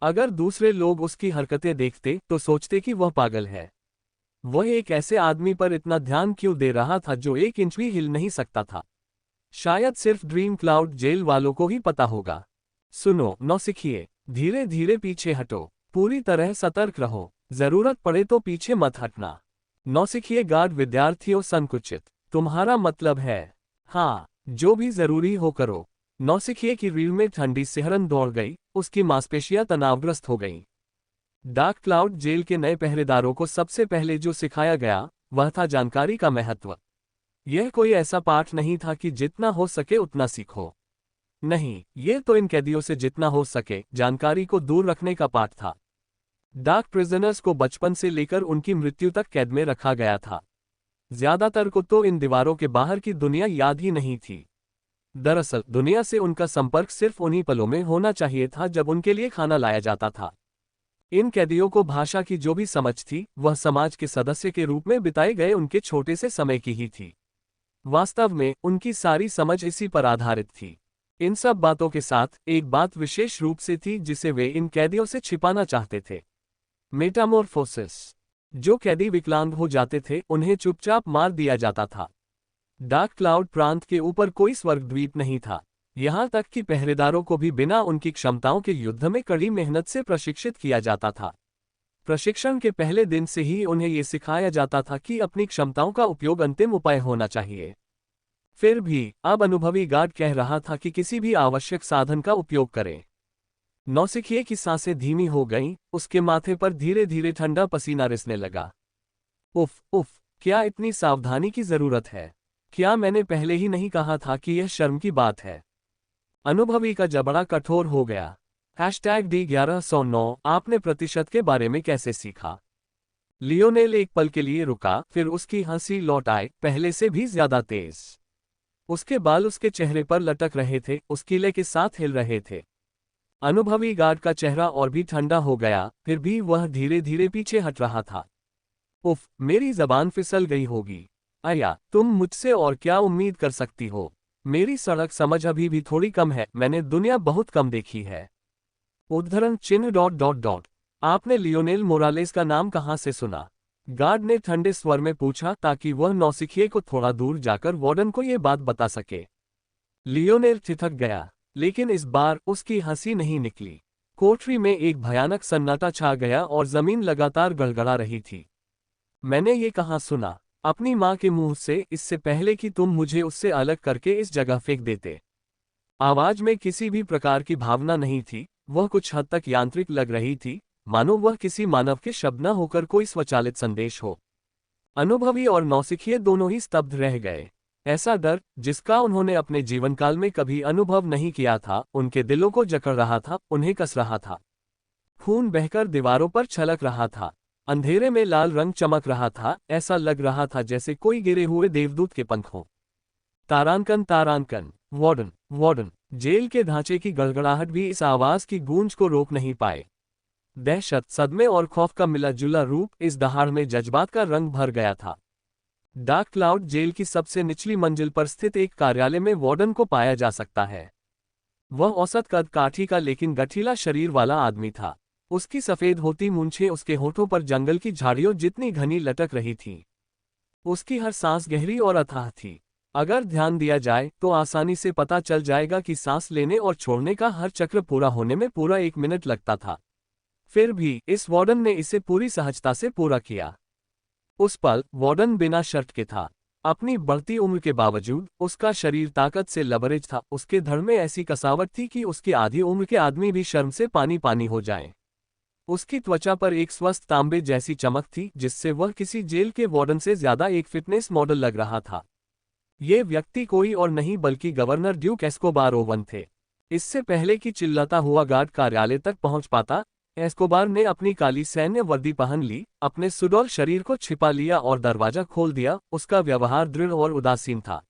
अगर दूसरे लोग उसकी हरकतें देखते तो सोचते कि वह पागल है। वह एक ऐसे आदमी पर इतना ध्यान क्यों दे रहा था जो 1 इंच भी हिल नहीं सकता था? शायद सिर्फ ड्रीम क्लाउड जेल वालों को ही पता होगा। सुनो नौसिखिए, धीरे धीरे पीछे हटो, पूरी तरह सतर्क रहो, जरूरत पड़े तो पीछे मत हटना। नौसिखिए गार्ड विद्यार्थियों संकुचित। तुम्हारा मतलब है? हाँ, जो भी जरूरी हो करो। नौसिखिए की रीढ़ में ठंडी सिहरन दौड़ गई, उसकी मांसपेशियां तनावग्रस्त हो गईं। डार्क क्लाउड जेल के नए पहरेदारों को सबसे पहले जो सिखाया गया वह था जानकारी का महत्व। यह कोई ऐसा पाठ नहीं था कि जितना हो सके उतना सीखो। नहीं, ये तो इन कैदियों से जितना हो सके जानकारी को दूर रखने का पाठ था। डार्क प्रिजनर्स को बचपन से लेकर उनकी मृत्यु तक कैद में रखा गया था। ज्यादातर को तो इन दीवारों के बाहर की दुनिया याद ही नहीं थी। दरअसल दुनिया से उनका संपर्क सिर्फ उन्हीं पलों में होना चाहिए था जब उनके लिए खाना लाया जाता था। इन कैदियों को भाषा की जो भी समझ थी वह समाज के सदस्य के रूप में बिताए गए उनके छोटे से समय की ही थी। वास्तव में उनकी सारी समझ इसी पर आधारित थी। इन सब बातों के साथ एक बात विशेष रूप से थी जिसे वे इन कैदियों से छिपाना चाहते थे। मेटामॉर्फोसिस। जो कैदी विकलांग हो जाते थे उन्हें चुपचाप मार दिया जाता था। डार्क क्लाउड प्रांत के ऊपर कोई स्वर्गद्वीप नहीं था। यहां तक कि पहरेदारों को भी बिना उनकी क्षमताओं के युद्ध में कड़ी मेहनत से प्रशिक्षित किया जाता था। प्रशिक्षण के पहले दिन से ही उन्हें यह सिखाया जाता था कि अपनी क्षमताओं का उपयोग अंतिम उपाय होना चाहिए। फिर भी अब अनुभवी गार्ड कह रहा था कि किसी भी आवश्यक साधन का उपयोग करें। नौसिखिए की सांसें धीमी हो गईं, उसके माथे पर धीरे धीरे ठंडा पसीना रिसने लगा। उफ उफ, क्या इतनी सावधानी की जरूरत है? क्या मैंने पहले ही नहीं कहा था कि यह शर्म की बात है? अनुभवी का जबड़ा कठोर हो गया। #D1109 आपने प्रतिशत के बारे में कैसे सीखा? लियोनेल एक पल के लिए रुका, फिर उसकी हंसी लौट आई, पहले से भी ज्यादा तेज। उसके बाल उसके चेहरे पर लटक रहे थे, उसकी ले के साथ हिल रहे थे। अनुभवी गार्ड का चेहरा और भी ठंडा हो गया, फिर भी वह धीरे धीरे पीछे हट रहा था। उफ, मेरी जबान फिसल गई होगी। आया, तुम मुझसे और क्या उम्मीद कर सकती हो? मेरी सड़क समझ अभी भी थोड़ी कम है, मैंने दुनिया बहुत कम देखी है। उद्धरण चिन्ह ... आपने लियोनेल मोरालेस का नाम कहां से सुना? गार्ड ने ठंडे स्वर में पूछा ताकि वह नौसिखिए को थोड़ा दूर जाकर वार्डन को यह बात बता सके। लियोनेल ठिठक गया, लेकिन इस बार उसकी हंसी नहीं निकली। कोठरी में एक भयानक सन्नाटा छा गया और जमीन लगातार गड़गड़ा रही थी। मैंने ये कहाँ सुना? अपनी माँ के मुंह से, इससे पहले कि तुम मुझे उससे अलग करके इस जगह फेंक देते। आवाज में किसी भी प्रकार की भावना नहीं थी, वह कुछ हद तक यांत्रिक लग रही थी, मानो वह किसी मानव के शब्द न होकर कोई स्वचालित संदेश हो। अनुभवी और नौसिखिए दोनों ही स्तब्ध रह गए। ऐसा डर, जिसका उन्होंने अपने जीवनकाल में कभी अनुभव नहीं किया था, उनके दिलों को जकड़ रहा था, उन्हें कस रहा था। खून बहकर दीवारों पर छलक रहा था। अंधेरे में लाल रंग चमक रहा था, ऐसा लग रहा था जैसे कोई गिरे हुए देवदूत के पंख हों। तारांकन तारांकन, वार्डन वार्डन। जेल के ढांचे की गड़गड़ाहट भी इस आवाज की गूंज को रोक नहीं पाए। दहशत, सदमे और खौफ का मिला जुला रूप इस दहाड़ में जज्बात का रंग भर गया था। डार्क क्लाउड जेल की सबसे निचली मंजिल पर स्थित एक कार्यालय में वार्डन को पाया जा सकता है। वह औसत कद काठी का लेकिन गठीला शरीर वाला आदमी था। उसकी सफेद होती मूंछें उसके होठों पर जंगल की झाड़ियों जितनी घनी लटक रही थीं। उसकी हर सांस गहरी और अथाह थी। अगर ध्यान दिया जाए तो आसानी से पता चल जाएगा कि सांस लेने और छोड़ने का हर चक्र पूरा होने में पूरा 1 मिनट लगता था। फिर भी इस वार्डन ने इसे पूरी सहजता से पूरा किया। उस पल वार्डन बिना शर्त के था। अपनी बढ़ती उम्र के बावजूद उसका शरीर ताकत से लबरेज था, उसके धड़ में ऐसी कसावट थी कि उसकी आधी उम्र के आदमी भी शर्म से पानी पानी हो जाएं। उसकी त्वचा पर एक स्वस्थ तांबे जैसी चमक थी, जिससे वह किसी जेल के वार्डन से ज्यादा एक फिटनेस मॉडल लग रहा था। ये व्यक्ति कोई और नहीं बल्कि गवर्नर ड्यूक एस्कोबार ओवन थे। इससे पहले कि चिल्लाता हुआ गार्ड कार्यालय तक पहुंच पाता, एस्कोबार ने अपनी काली सैन्य वर्दी पहन ली, अपने सुडौल शरीर को छिपा लिया और दरवाजा खोल दिया। उसका व्यवहार दृढ़ और उदासीन था।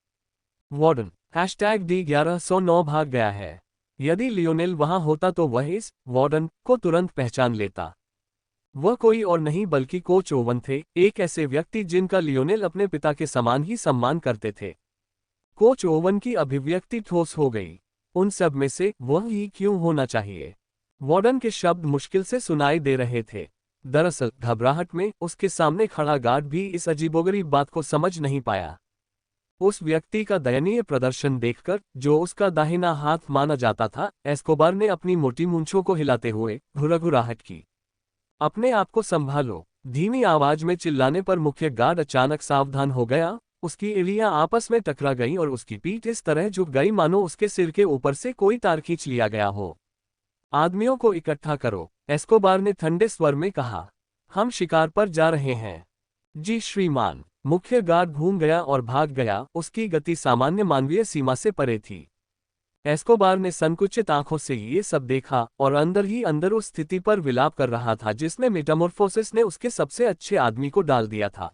वार्डन #D1109 भाग गया है। यदि लियोनेल वहां होता तो वह इस वार्डन को तुरंत पहचान लेता। वह कोई और नहीं बल्कि कोच ओवन थे, एक ऐसे व्यक्ति जिनका लियोनेल अपने पिता के समान ही सम्मान करते थे। कोच ओवन की अभिव्यक्ति ठोस हो गई। उन सब में से वह ही क्यों होना चाहिए? वार्डन के शब्द मुश्किल से सुनाई दे रहे थे। दरअसल घबराहट में उसके सामने खड़ा गार्ड भी इस अजीबोगरीब बात को समझ नहीं पाया। उस व्यक्ति का दयनीय प्रदर्शन देखकर, जो उसका दाहिना हाथ माना जाता था, एस्कोबार ने अपनी मोटी मूंछों को हिलाते हुए घुरघुराहट की। अपने आप को संभालो। धीमी आवाज में चिल्लाने पर मुख्य गार्ड अचानक सावधान हो गया। उसकी एड़ियां आपस में टकरा गईं और उसकी पीठ इस तरह झुक गई मानो उसके सिर के ऊपर से कोई तार खींच लिया गया हो। आदमियों को इकट्ठा करो। एस्कोबार ने ठंडे स्वर में कहा। हम शिकार पर जा रहे हैं। जी श्रीमान। मुख्य गार्ड घूम गया और भाग गया, उसकी गति सामान्य मानवीय सीमा से परे थी। एस्कोबार ने संकुचित आंखों से ये सब देखा और अंदर ही अंदर उस स्थिति पर विलाप कर रहा था जिसमें मेटामॉर्फोसिस ने उसके सबसे अच्छे आदमी को डाल दिया था।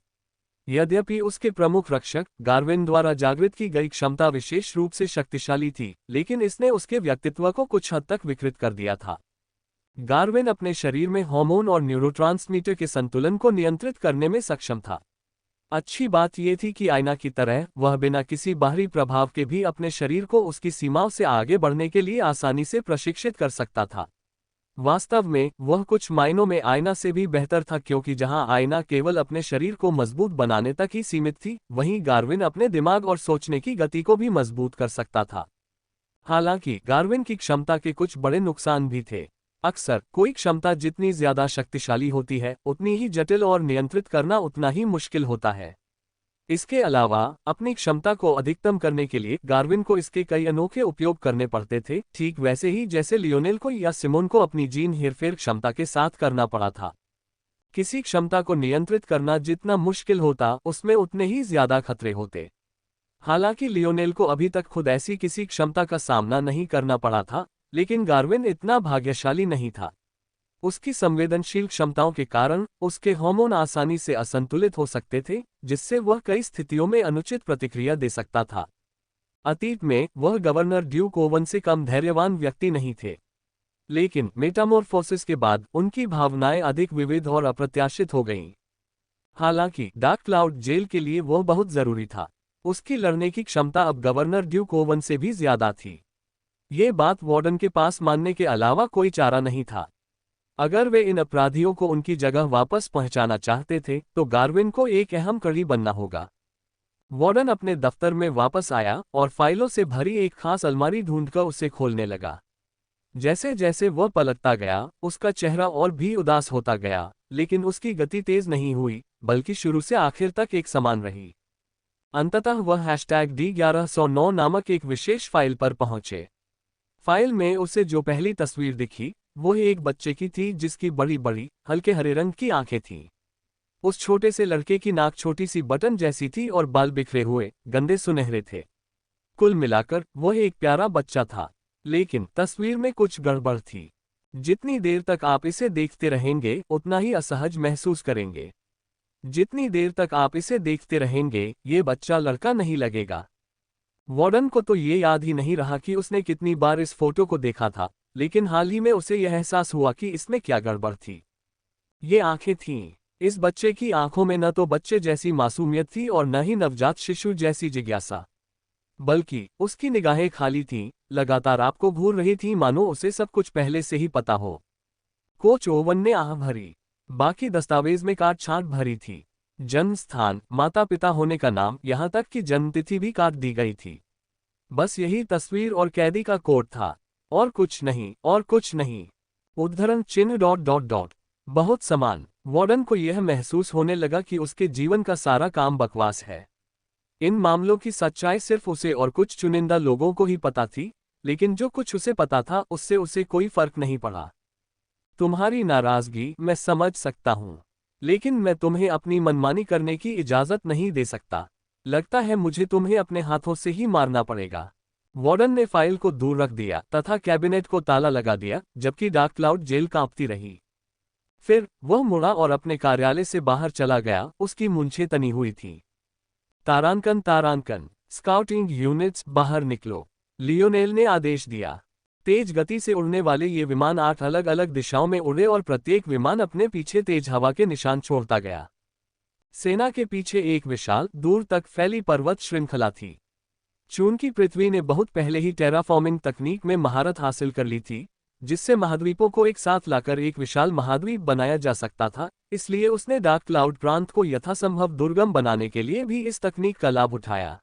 यद्यपि उसके प्रमुख रक्षक गार्विन द्वारा जागृत की गई क्षमता विशेष रूप से शक्तिशाली थी, लेकिन इसने उसके व्यक्तित्व को कुछ हद तक विकृत कर दिया था। गार्विन अपने शरीर में हार्मोन और न्यूरोट्रांसमीटर के संतुलन को नियंत्रित करने में सक्षम था। अच्छी बात यह थी कि आईना की तरह वह बिना किसी बाहरी प्रभाव के भी अपने शरीर को उसकी सीमाओं से आगे बढ़ने के लिए आसानी से प्रशिक्षित कर सकता था। वास्तव में वह कुछ मायनों में आईना से भी बेहतर था, क्योंकि जहां आईना केवल अपने शरीर को मजबूत बनाने तक ही सीमित थी, वहीं गार्विन अपने दिमाग और सोचने की गति को भी मजबूत कर सकता था। हालांकि गार्विन की क्षमता के कुछ बड़े नुकसान भी थे। अक्सर कोई क्षमता जितनी ज्यादा शक्तिशाली होती है, उतनी ही जटिल और नियंत्रित करना उतना ही मुश्किल होता है। इसके अलावा अपनी क्षमता को अधिकतम करने के लिए गार्विन को इसके कई अनोखे उपयोग करने पड़ते थे, ठीक वैसे ही जैसे लियोनेल को या सिमोन को अपनी जीन हेरफेर क्षमता के साथ करना पड़ा था। किसी क्षमता को नियंत्रित करना जितना मुश्किल होता, उसमें उतने ही ज्यादा खतरे होते। हालांकि लियोनेल को अभी तक खुद ऐसी किसी क्षमता का सामना नहीं करना पड़ा था, लेकिन गार्विन इतना भाग्यशाली नहीं था। उसकी संवेदनशील क्षमताओं के कारण उसके हार्मोन आसानी से असंतुलित हो सकते थे, जिससे वह कई स्थितियों में अनुचित प्रतिक्रिया दे सकता था। अतीत में वह गवर्नर ड्यूक ओवन से कम धैर्यवान व्यक्ति नहीं थे, लेकिन मेटामॉर्फोसिस के बाद उनकी भावनाएं अधिक विविध और अप्रत्याशित हो गईं। हालांकि डार्क क्लाउड जेल के लिए वह बहुत जरूरी था। उसकी लड़ने की क्षमता अब गवर्नर ड्यूक ओवन से भी ज्यादा थी। ये बात वार्डन के पास मानने के अलावा कोई चारा नहीं था। अगर वे इन अपराधियों को उनकी जगह वापस पहुंचाना चाहते थे, तो गार्विन को एक अहम कड़ी बनना होगा। वार्डन अपने दफ्तर में वापस आया और फाइलों से भरी एक खास अलमारी ढूंढकर उसे खोलने लगा। जैसे जैसे वह पलटता गया, उसका चेहरा और भी उदास होता गया, लेकिन उसकी गति तेज नहीं हुई, बल्कि शुरू से आखिर तक एक समान रही। अंततः वह #D1109 नामक एक विशेष फाइल पर पहुंचे। फाइल में उसे जो पहली तस्वीर दिखी, वो एक बच्चे की थी जिसकी बड़ी बड़ी हल्के हरे रंग की आंखें थीं। उस छोटे से लड़के की नाक छोटी सी बटन जैसी थी और बाल बिखरे हुए गंदे सुनहरे थे। कुल मिलाकर वह एक प्यारा बच्चा था, लेकिन तस्वीर में कुछ गड़बड़ थी। जितनी देर तक आप इसे देखते रहेंगे, उतना ही असहज महसूस करेंगे। जितनी देर तक आप इसे देखते रहेंगे, ये बच्चा लड़का नहीं लगेगा। वार्डन को तो ये याद ही नहीं रहा कि उसने कितनी बार इस फोटो को देखा था, लेकिन हाल ही में उसे यह एहसास हुआ कि इसमें क्या गड़बड़ थी। ये आंखें थीं। इस बच्चे की आंखों में न तो बच्चे जैसी मासूमियत थी और न ही नवजात शिशु जैसी जिज्ञासा, बल्कि उसकी निगाहें खाली थीं, लगातार आपको घूर रही थीं, मानो उसे सब कुछ पहले से ही पता हो। कोच ओवन ने आह भरी। बाकी दस्तावेज में काट छांट भरी थी। जन्म स्थान, माता पिता होने का नाम, यहाँ तक कि जन्मतिथि भी काट दी गई थी। बस यही तस्वीर और कैदी का कोड था, और कुछ नहीं, और कुछ नहीं। उद्धरण चिन्ह ... बहुत समान। वार्डन को यह महसूस होने लगा कि उसके जीवन का सारा काम बकवास है। इन मामलों की सच्चाई सिर्फ उसे और कुछ चुनिंदा लोगों को ही पता थी, लेकिन जो कुछ उसे पता था उससे उसे कोई फर्क नहीं पड़ा। तुम्हारी नाराजगी मैं समझ सकता हूँ, लेकिन मैं तुम्हें अपनी मनमानी करने की इजाजत नहीं दे सकता। लगता है मुझे तुम्हें अपने हाथों से ही मारना पड़ेगा। वार्डन ने फाइल को दूर रख दिया तथा कैबिनेट को ताला लगा दिया, जबकि डार्क क्लाउड जेल कांपती रही। फिर वह मुड़ा और अपने कार्यालय से बाहर चला गया। उसकी मूंछें तनी हुई थीं। तारांकन, स्काउटिंग यूनिट्स बाहर निकलो, लियोनेल ने आदेश दिया। तेज गति से उड़ने वाले ये विमान 8 अलग अलग दिशाओं में उड़े और प्रत्येक विमान अपने पीछे तेज हवा के निशान छोड़ता गया। सेना के पीछे एक विशाल, दूर तक फैली पर्वत श्रृंखला थी। चूंकि पृथ्वी ने बहुत पहले ही टेराफॉर्मिंग तकनीक में महारत हासिल कर ली थी, जिससे महाद्वीपों को एक साथ लाकर एक विशाल महाद्वीप बनाया जा सकता था, इसलिए उसने डार्क क्लाउड प्रांत को यथासंभव दुर्गम बनाने के लिए भी इस तकनीक का लाभ उठाया।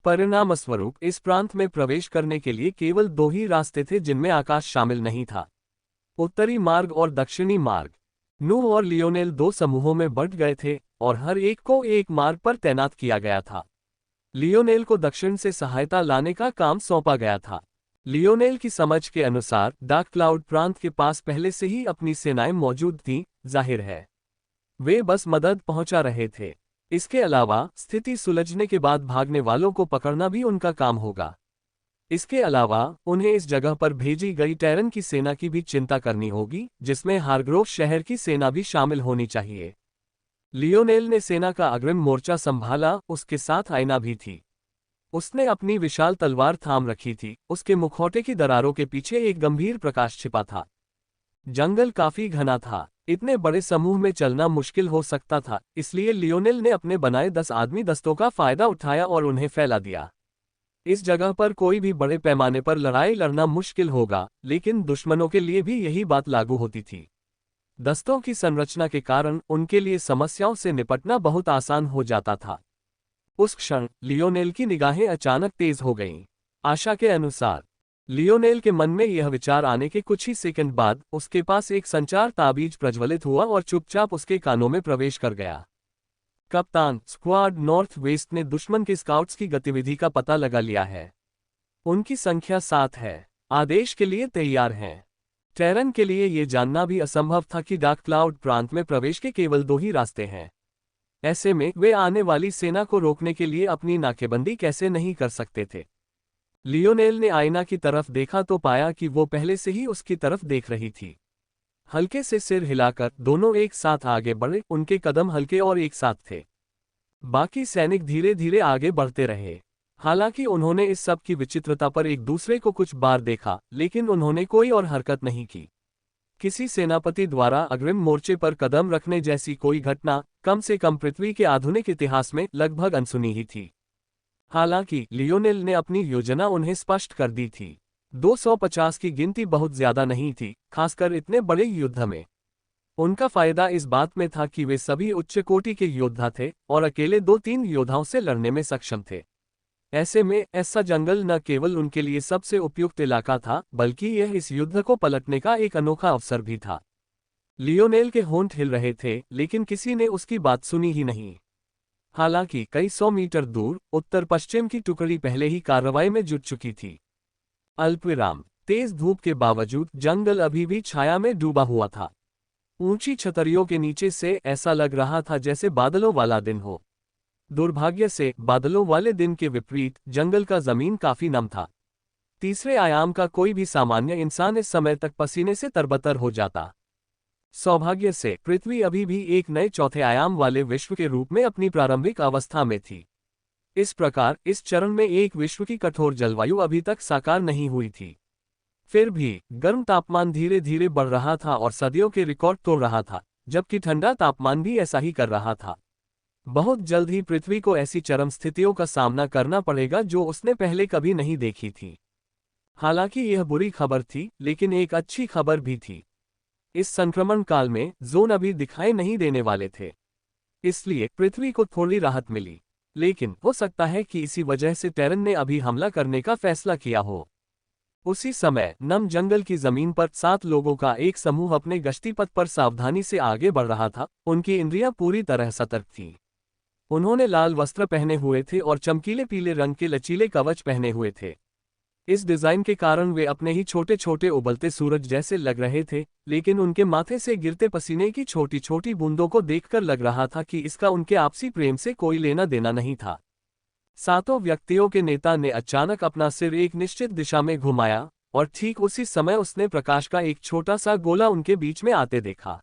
परिणामस्वरूप इस प्रांत में प्रवेश करने के लिए केवल 2 ही रास्ते थे जिनमें आकाश शामिल नहीं था, उत्तरी मार्ग और दक्षिणी मार्ग। नूह और लियोनेल 2 समूहों में बंट गए थे और हर एक को एक मार्ग पर तैनात किया गया था। लियोनेल को दक्षिण से सहायता लाने का काम सौंपा गया था। लियोनेल की समझ के अनुसार डार्क क्लाउड प्रांत के पास पहले से ही अपनी सेनाएं मौजूद थीं, जाहिर है वे बस मदद पहुंचा रहे थे। इसके अलावा स्थिति सुलझने के बाद भागने वालों को पकड़ना भी उनका काम होगा। इसके अलावा उन्हें इस जगह पर भेजी गई टेरन की सेना की भी चिंता करनी होगी, जिसमें हारग्रोव शहर की सेना भी शामिल होनी चाहिए। लियोनेल ने सेना का अग्रिम मोर्चा संभाला, उसके साथ आयना भी थी। उसने अपनी विशाल तलवार थाम रखी थी, उसके मुखौटे की दरारों के पीछे एक गंभीर प्रकाश छिपा था। जंगल काफी घना था, इतने बड़े समूह में चलना मुश्किल हो सकता था, इसलिए लियोनेल ने अपने बनाए 10 आदमी दस्तों का फायदा उठाया और उन्हें फैला दिया। इस जगह पर कोई भी बड़े पैमाने पर लड़ाई लड़ना मुश्किल होगा, लेकिन दुश्मनों के लिए भी यही बात लागू होती थी। दस्तों की संरचना के कारण उनके लिए समस्याओं से निपटना बहुत आसान हो जाता था। उस क्षण लियोनेल की निगाहें अचानक तेज हो गईं। आशा के अनुसार लियोनेल के मन में यह विचार आने के कुछ ही सेकंड बाद उसके पास एक संचार ताबीज प्रज्वलित हुआ और चुपचाप उसके कानों में प्रवेश कर गया। कप्तान, स्क्वाड नॉर्थ वेस्ट ने दुश्मन के स्काउट्स की गतिविधि का पता लगा लिया है। उनकी संख्या 7 है। आदेश के लिए तैयार हैं। टेरन के लिए यह जानना भी असंभव था कि डार्क क्लाउड प्रांत में प्रवेश के केवल 2 ही रास्ते हैं। ऐसे में वे आने वाली सेना को रोकने के लिए अपनी नाकेबंदी कैसे नहीं कर सकते थे। लियोनेल ने आईना की तरफ देखा तो पाया कि वो पहले से ही उसकी तरफ देख रही थी। हल्के से सिर हिलाकर दोनों एक साथ आगे बढ़े, उनके कदम हल्के और एक साथ थे। बाकी सैनिक धीरे धीरे आगे बढ़ते रहे। हालांकि उन्होंने इस सब की विचित्रता पर एक दूसरे को कुछ बार देखा, लेकिन उन्होंने कोई और हरकत नहीं की। किसी सेनापति द्वारा अग्रिम मोर्चे पर कदम रखने जैसी कोई घटना कम से कम पृथ्वी के आधुनिक इतिहास में लगभग अनसुनी ही थी। हालांकि लियोनेल ने अपनी योजना उन्हें स्पष्ट कर दी थी। 250 की गिनती बहुत ज्यादा नहीं थी, खासकर इतने बड़े युद्ध में। उनका फायदा इस बात में था कि वे सभी उच्च कोटि के योद्धा थे और अकेले 2-3 योद्धाओं से लड़ने में सक्षम थे। ऐसे में ऐसा जंगल न केवल उनके लिए सबसे उपयुक्त इलाका था, बल्कि यह इस युद्ध को पलटने का एक अनोखा अवसर भी था। लियोनेल के होंठ हिल रहे थे, लेकिन किसी ने उसकी बात सुनी ही नहीं। हालांकि कई 100 मीटर दूर उत्तर पश्चिम की टुकड़ी पहले ही कार्रवाई में जुट चुकी थी। अल्पविराम। तेज धूप के बावजूद जंगल अभी भी छाया में डूबा हुआ था। ऊंची छतरियों के नीचे से ऐसा लग रहा था जैसे बादलों वाला दिन हो। दुर्भाग्य से बादलों वाले दिन के विपरीत जंगल का जमीन काफी नम था। तीसरे आयाम का कोई भी सामान्य इंसान इस समय तक पसीने से तरबतर हो जाता। सौभाग्य से पृथ्वी अभी भी एक नए चौथे आयाम वाले विश्व के रूप में अपनी प्रारंभिक अवस्था में थी। इस प्रकार इस चरण में एक विश्व की कठोर जलवायु अभी तक साकार नहीं हुई थी। फिर भी गर्म तापमान धीरे धीरे बढ़ रहा था और सदियों के रिकॉर्ड तोड़ रहा था, जबकि ठंडा तापमान भी ऐसा ही कर रहा था। बहुत जल्द ही पृथ्वी को ऐसी चरम स्थितियों का सामना करना पड़ेगा जो उसने पहले कभी नहीं देखी थी। हालांकि यह बुरी खबर थी, लेकिन एक अच्छी खबर भी थी। इस संक्रमण काल में जोन अभी दिखाई नहीं देने वाले थे, इसलिए पृथ्वी को थोड़ी राहत मिली। लेकिन हो सकता है कि इसी वजह से टेरन ने अभी हमला करने का फैसला किया हो। उसी समय नम जंगल की जमीन पर 7 लोगों का एक समूह अपने गश्ती पथ पर सावधानी से आगे बढ़ रहा था। उनकी इंद्रियां पूरी तरह सतर्क थीं। उन्होंने लाल वस्त्र पहने हुए थे और चमकीले पीले रंग के लचीले कवच पहने हुए थे। इस डिजाइन के कारण वे अपने ही छोटे छोटे उबलते सूरज जैसे लग रहे थे, लेकिन उनके माथे से गिरते पसीने की छोटी छोटी बूंदों को देखकर लग रहा था कि इसका उनके आपसी प्रेम से कोई लेना देना नहीं था। 7 व्यक्तियों के नेता ने अचानक अपना सिर एक निश्चित दिशा में घुमाया और ठीक उसी समय उसने प्रकाश का एक छोटा सा गोला उनके बीच में आते देखा।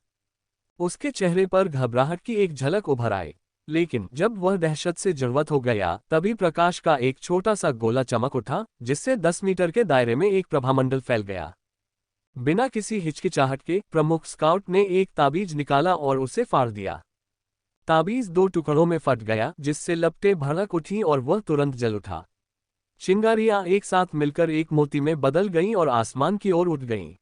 उसके चेहरे पर घबराहट की एक झलक उभर आई, लेकिन जब वह दहशत से जड़वत हो गया तभी प्रकाश का एक छोटा सा गोला चमक उठा, जिससे 10 मीटर के दायरे में एक प्रभामंडल फैल गया। बिना किसी हिचकिचाहट के प्रमुख स्काउट ने एक ताबीज निकाला और उसे फाड़ दिया। ताबीज 2 टुकड़ों में फट गया, जिससे लपटें भड़क उठी और वह तुरंत जल उठा। चिंगारियां एक साथ मिलकर एक मोती में बदल गईं और आसमान की ओर उठ गईं।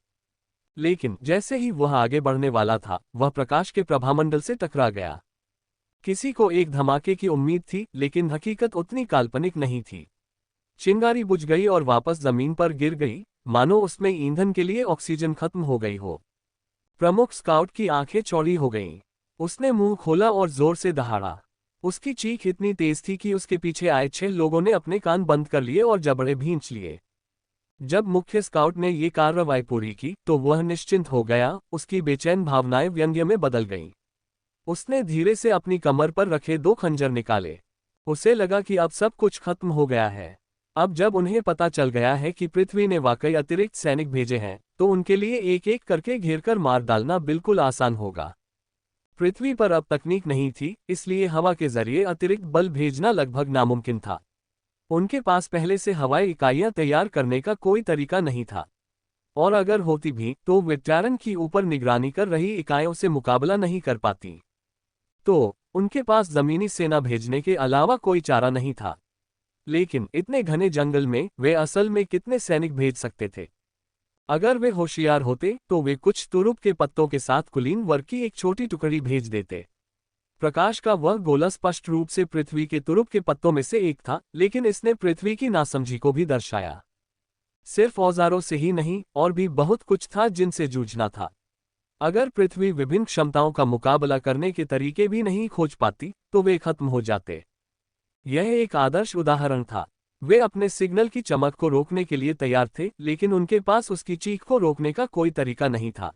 लेकिन जैसे ही वह आगे बढ़ने वाला था, वह प्रकाश के प्रभामंडल से टकरा गया। किसी को एक धमाके की उम्मीद थी, लेकिन हकीकत उतनी काल्पनिक नहीं थी। चिंगारी बुझ गई और वापस जमीन पर गिर गई, मानो उसमें ईंधन के लिए ऑक्सीजन खत्म हो गई हो। प्रमुख स्काउट की आंखें चौड़ी हो गईं। उसने मुंह खोला और जोर से दहाड़ा। उसकी चीख इतनी तेज थी कि उसके पीछे आए 6 लोगों ने अपने कान बंद कर लिए और जबड़े भींच लिए। जब मुख्य स्काउट ने ये कार्रवाई पूरी की तो वह निश्चिंत हो गया, उसकी बेचैन भावनाएं व्यंग्य में बदल गईं। उसने धीरे से अपनी कमर पर रखे 2 खंजर निकाले। उसे लगा कि अब सब कुछ खत्म हो गया है। अब जब उन्हें पता चल गया है कि पृथ्वी ने वाकई अतिरिक्त सैनिक भेजे हैं, तो उनके लिए एक एक करके घेरकर मार डालना बिल्कुल आसान होगा। पृथ्वी पर अब तकनीक नहीं थी, इसलिए हवा के जरिए अतिरिक्त बल भेजना लगभग नामुमकिन था। उनके पास पहले से हवाई इकाइयां तैयार करने का कोई तरीका नहीं था, और अगर होती भी तो वे टैरन की ऊपर निगरानी कर रही इकाइयों से मुकाबला नहीं कर पाती। तो उनके पास जमीनी सेना भेजने के अलावा कोई चारा नहीं था। लेकिन इतने घने जंगल में वे असल में कितने सैनिक भेज सकते थे? अगर वे होशियार होते तो वे कुछ तुरुप के पत्तों के साथ कुलीन वर्ग की एक छोटी टुकड़ी भेज देते। प्रकाश का वह गोला स्पष्ट रूप से पृथ्वी के तुरुप के पत्तों में से एक था, लेकिन इसने पृथ्वी की नासमझी को भी दर्शाया। सिर्फ औजारों से ही नहीं, और भी बहुत कुछ था जिनसे जूझना था। अगर पृथ्वी विभिन्न क्षमताओं का मुकाबला करने के तरीके भी नहीं खोज पाती, तो वे खत्म हो जाते। यह एक आदर्श उदाहरण था। वे अपने सिग्नल की चमक को रोकने के लिए तैयार थे, लेकिन उनके पास उसकी चीख को रोकने का कोई तरीका नहीं था।